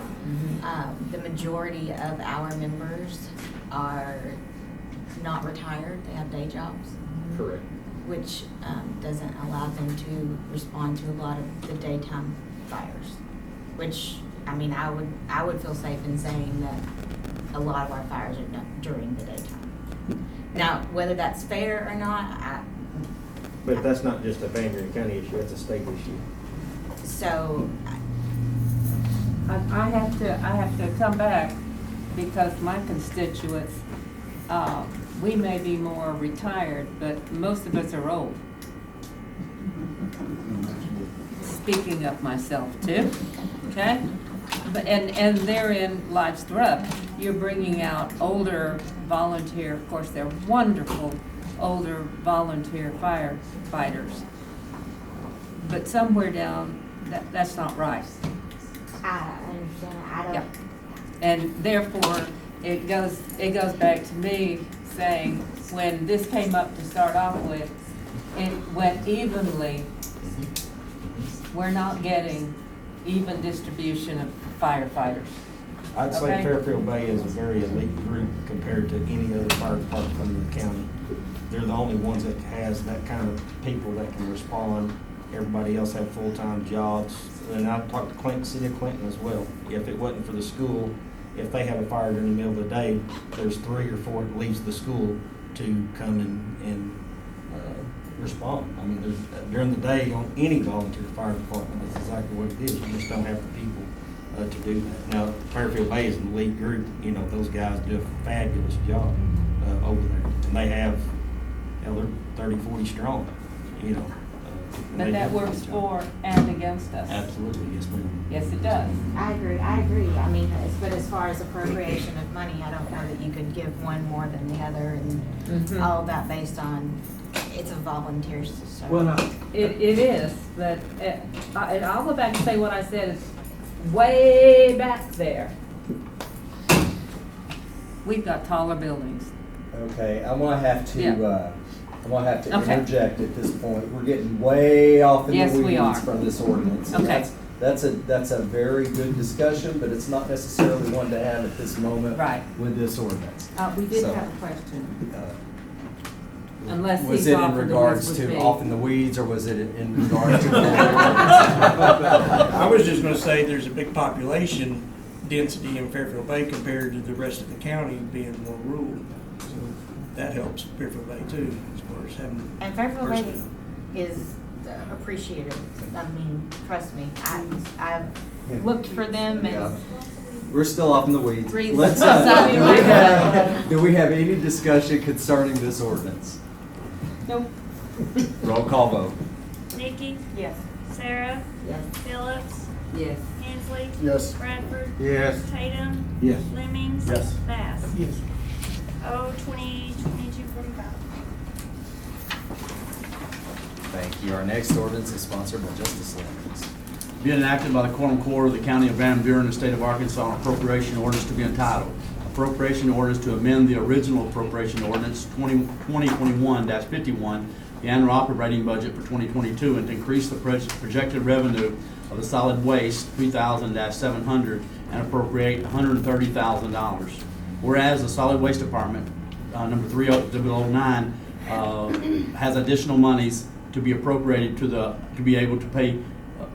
N: The majority of our members are not retired, they have day jobs.
R: Correct.
N: Which doesn't allow them to respond to a lot of the daytime fires. Which, I mean, I would feel safe in saying that a lot of our fires are done during the daytime. Now, whether that's fair or not,
R: But that's not just a Van County issue, that's a state issue.
N: so,
K: I have to come back because my constituents, we may be more retired, but most of us are old. Speaking of myself too, okay? But and therein lies the rub. You're bringing out older volunteer, of course, they're wonderful older volunteer firefighters. But somewhere down, that's not right.
N: I understand, I don't.
K: Yeah. And therefore, it goes back to me saying, when this came up to start off with, it went evenly. We're not getting even distribution of firefighters.
R: I'd say
K: Okay.
R: Fairfield Bay is a very elite group compared to any other fire department in the county. They're the only ones that has that kind of people that can respond. Everybody else have full-time jobs. And I talked to Clinton, City of Clinton as well. If it wasn't for the school, if they have a fire during the middle of the day, there's 3 or 4 that leaves the school to come and respond. I mean, there's, during the day on any volunteer fire department, that's exactly what it is. You just don't have the people to do that. Now, Fairfield Bay is an elite group. You know, those guys do a fabulous job over there. And they have, they're 30, 40 strong, you know. And
K: But
R: they
K: that
R: do a
K: works
R: good job.
K: for and against us.
R: Absolutely, yes, ma'am.
K: Yes, it does.
N: I agree. I mean, but as far as appropriation of money, I don't know that you could give one more than the other and all of that based on, it's a volunteer system.
O: Well, now,
K: It is, but I'll go back and say what I said is way back there. We've got taller buildings.
B: Okay, I'm gonna have to,
K: Yeah.
B: I'm gonna have to
K: Okay.
B: interject at this point. We're getting way off in
K: Yes,
B: the
K: we are.
B: weeds from this ordinance. And
K: Okay.
B: That's a very good discussion, but it's not necessarily one to have at this moment.
K: Right.
B: With this ordinance.
K: We did
B: So,
K: have a question.
B: uh,
K: Unless
B: Was
K: he's
B: it in
K: off in the
B: regards
K: woods
B: to
K: with me.
B: off in the weeds, or was it in regards to?
Q: I was just gonna say, there's a big population density in Fairfield Bay compared to the rest of the county being more rural. So that helps Fairfield Bay too, as far as having.
N: And Fairfield Bay
Q: personnel.
N: is appreciative. I mean, trust me, I've looked for them
B: Yeah.
N: and
B: We're still off in the weeds.
N: Reasons.
B: Let's, do we have any discussion concerning this ordinance?
K: Nope.
B: Roll call vote.
I: Nikki,
N: yes.
I: Sarah,
N: Yes.
I: Phillips,
K: Yes.
I: Hensley,
E: Yes.
I: Bradford,
O: yes.
I: Tatum,
R: Yes.
I: Lemmings,
R: Yes.
I: Bass.
L: Yes.
I: O 2022-45.
B: Thank you. Our next ordinance is sponsored by Justice Lemmings.
P: Being enacted by the Quorum Court of the County of Van Buren, the State of Arkansas, an appropriation ordinance to be entitled, appropriation ordinance to amend the original appropriation ordinance 2021-51, the annual operating budget for 2022, and to increase the projected revenue of the solid waste 3,000-700 and appropriate $130,000. Whereas the solid waste department, number 3009, has additional monies to be appropriated to be able to pay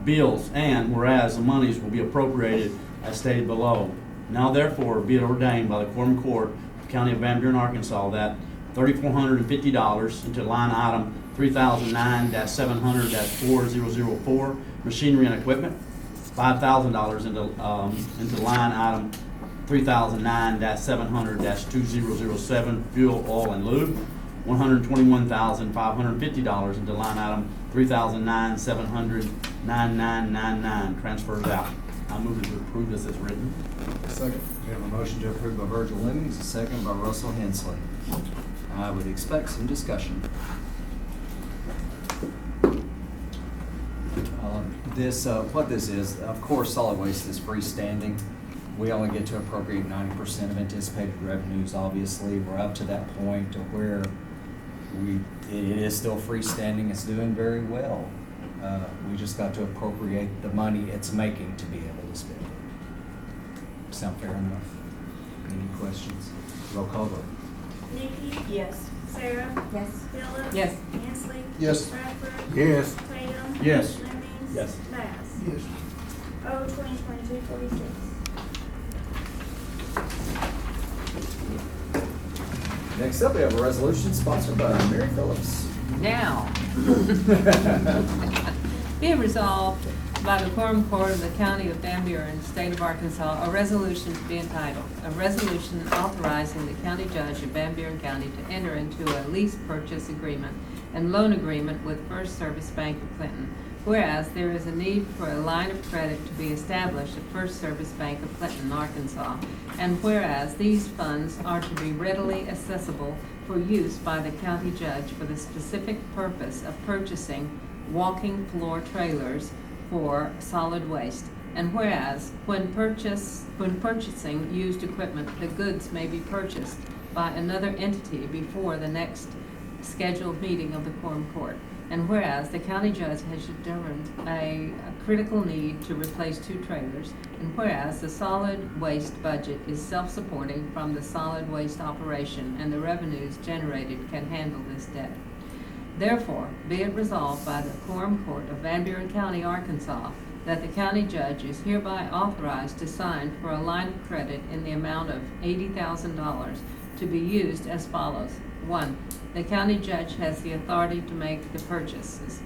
P: bills, and whereas the monies will be appropriated as stated below. Now therefore be it ordained by the Quorum Court of the County of Van Buren, Arkansas, that $3,450 into line item 3009-700-4004 machinery and equipment, $5,000 into line item 3009-700-2007 fuel, oil, and lube, $121,550 into line item 3009-700-9999 transfers out. I move to approve this as written.
E: Second.
B: We have a motion to approve by Virgil Lemmings, a second by Russell Hensley. I would expect some discussion. What this is, of course, solid waste is freestanding. We only get to appropriate 90% of anticipated revenues. Obviously, we're up to that point to where it is still freestanding. It's doing very well. We just got to appropriate the money it's making to be able to spend it. Sound fair enough? Any questions? Roll call vote.
I: Nikki,
D: Yes.
I: Sarah,
N: Yes.
I: Phillips,
K: Yes.
I: Hensley,
E: Yes.
I: Bradford,
O: Yes.
I: Tatum,
O: Yes.
I: Lemmings,
P: Yes.
I: Bass.
L: Yes.
I: O 2022-46.
B: Next up, we have a resolution sponsored by Mary Phillips.
K: Now, be it resolved by the Quorum Court of the County of Van Buren, State of Arkansas, a resolution to be entitled, a resolution authorizing the county judge of Van Buren County to enter into a lease purchase agreement and loan agreement with First Service Bank of Clinton. Whereas there is a need for a line of credit to be established at First Service Bank of Clinton, Arkansas, and whereas these funds are to be readily accessible for use by the county judge for the specific purpose of purchasing walking floor trailers for solid waste. And whereas, when purchasing used equipment, the goods may be purchased by another entity before the next scheduled meeting of the Quorum Court. And whereas, the county judge has determined a critical need to replace 2 trailers. And whereas, the solid waste budget is self-supporting from the solid waste operation, and the revenues generated can handle this debt. Therefore, be it resolved by the Quorum Court of Van Buren County, Arkansas, that the county judge is hereby authorized to sign for a line of credit in the amount of $80,000 to be used as follows. 1. The county judge has the authority to make the purchases.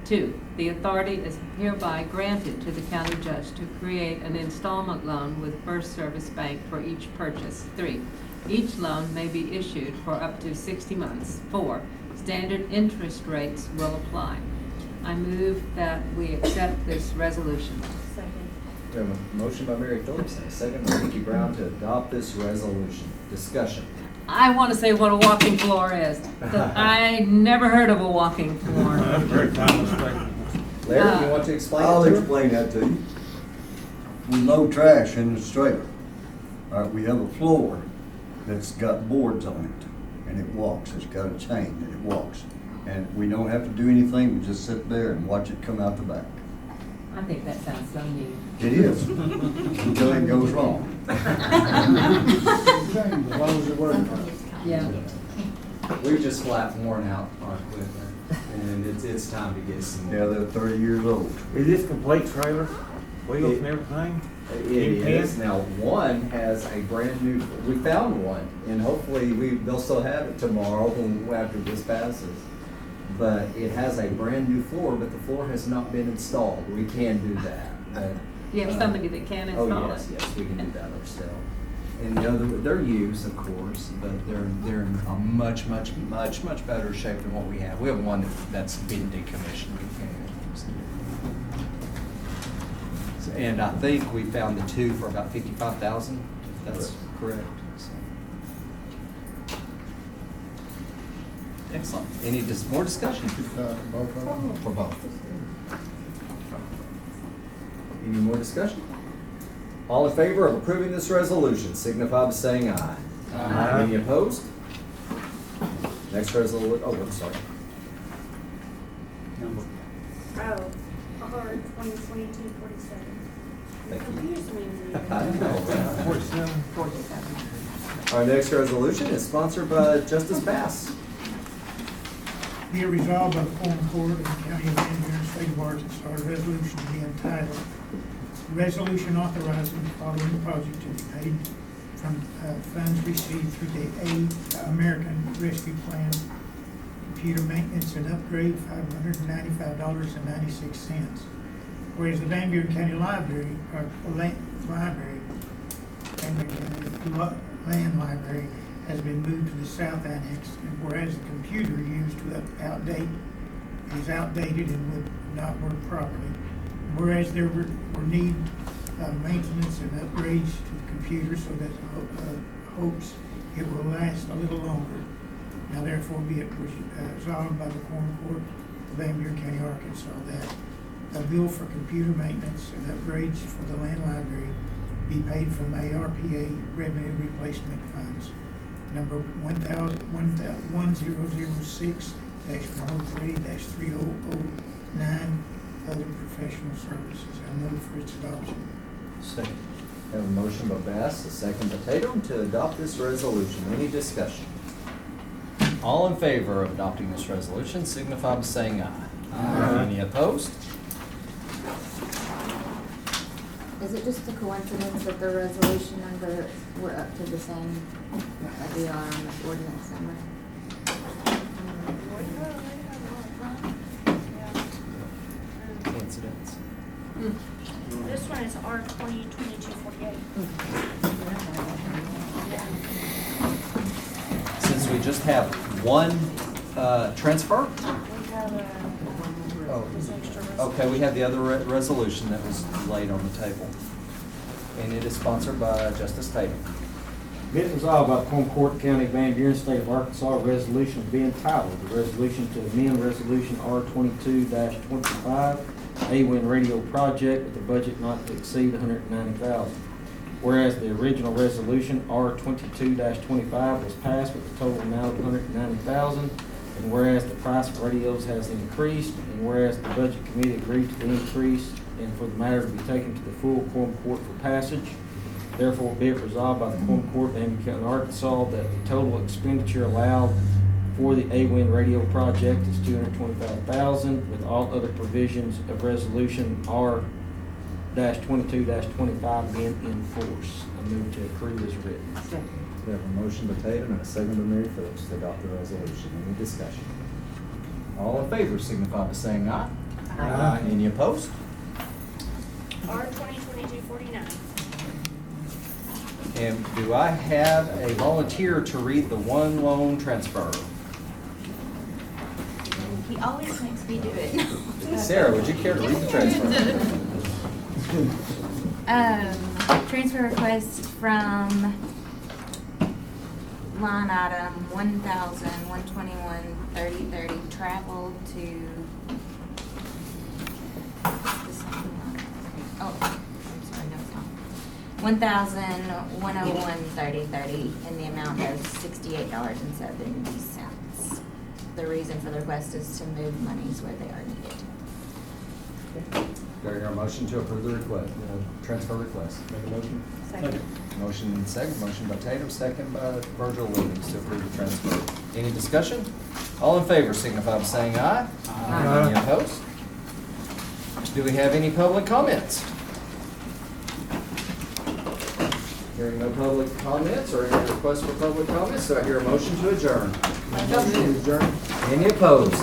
K: 2. The authority is hereby granted to the county judge to create an installment loan with First Service Bank for each purchase. 3. Each loan may be issued for up to 60 months. 4. Standard interest rates will apply. I move that we accept this resolution.
I: Second.
B: We have a motion by Mary Phillips and a second by Nikki Brown to adopt this resolution. Discussion.
K: I want to say what a walking floor is. I never heard of a walking floor.
O: That's very common statement.
B: Larry, you want to explain
A: I'll
B: it to her?
A: explain that to you. We load trash in the trailer. All right, we have a floor that's got boards on it, and it walks. It's got a chain and it walks. And we don't have to do anything, we just sit there and watch it come out the back.
K: I think that sounds so neat.
A: It is, until it goes wrong.
E: As long as it works.
K: Yeah.
B: We just flat worn out our equipment, and it's time to get some more.
A: Yeah, they're 30 years old.
O: Is this complete trailer? Wheels and everything?
B: It is. Now, one has a brand new, we found one, and hopefully they'll still have it tomorrow after this passes. But it has a brand new floor, but the floor has not been installed. We can do that. But,
K: You have somebody that can install
B: oh,
K: it?
B: yes, we can do that ourselves. And they're used, of course, but they're in a much better shape than what we have. We have one that's been decommissioned. We can't use it. So, and I think we found the 2 for about $55,000. That's correct. So. Excellent. Any more discussion?
E: Both of them?
B: For both. Any more discussion? All in favor of approving this resolution signify by saying aye.
O: Aye.
B: Any opposed? Next resolution, oh, I'm sorry.
I: Oh, R 2022-47.
B: Thank you.
I: Confused me.
B: I know.
H: 47.
B: Our next resolution is sponsored by Justice Bass.
L: Be it resolved by the Quorum Court of the County of Van Buren, State of Arkansas, a resolution to be entitled, resolution authorizing the following project to be paid from funds received through the American Rescue Plan, computer maintenance and upgrade, $595.96. Whereas the Van Buren County Library, or library, land library, has been moved to the South Annex, and whereas the computer used is outdated and would not work properly. Whereas there were need maintenance and upgrades to the computer so that hopes it will last a little longer. Now therefore be it resolved by the Quorum Court of Van Buren County, Arkansas, that a bill for computer maintenance and upgrades for the land library be paid from ARPA Revenue Replacement Funds, number 1006-103-3009, other professional services. I move for its adoption.
B: Second. Have a motion by Bass, a second by Tatum to adopt this resolution. Any discussion? All in favor of adopting this resolution signify by saying aye.
O: Aye.
B: Any opposed?
N: Is it just a coincidence that the resolution number were up to the same like we are on the ordinance number?
B: Coincidence.
I: This one is R 2022-48.
B: Since we just have one transfer?
I: We have this extra resolution.
B: Okay, we have the other resolution that was laid on the table. And it is sponsored by Justice Tatum.
R: Be it resolved by the Quorum Court, County of Van Buren, State of Arkansas, a resolution to be entitled, a resolution to amend Resolution R 22-25,
H: A-Win radio project with a budget not to exceed $190,000. Whereas the original resolution R 22-25 was passed with a total amount of $190,000, and whereas the price of radios has increased, and whereas the budget committee agreed to the increase, and for the matter to be taken to the full Quorum Court for passage, therefore be it resolved by the Quorum Court of Hampton County, Arkansas, that the total expenditure allowed for the A-Win radio project is $225,000, with all other provisions of resolution R-22-25 being in force. I move to approve as written.
B: We have a motion by Tatum and a second by Mary Phillips to adopt the resolution. Any discussion? All in favor signify by saying aye.
I: Aye.
B: Any opposed?
I: R 2022-49.
B: And do I have a volunteer to read the one loan transfer?
N: He always makes me do it.
B: Sarah, would you care to read the transfer?
N: Transfer request from line item 1,121.30.30 travel to. Oh, I'm sorry, no, it's not. 1,101.30.30 in the amount of $68.70. The reason for the request is to move monies where they are needed.
B: Do I hear a motion to approve the request, transfer request? Make a motion?
M: Second.
B: Motion and second, motion by Tatum, second by Virgil Williams to approve the transfer. Any discussion? All in favor signify by saying aye.
O: Aye.
B: Any opposed? Do we have any public comments? Hearing no public comments or any requests for public comments, so I hear a motion to adjourn. Any opposed?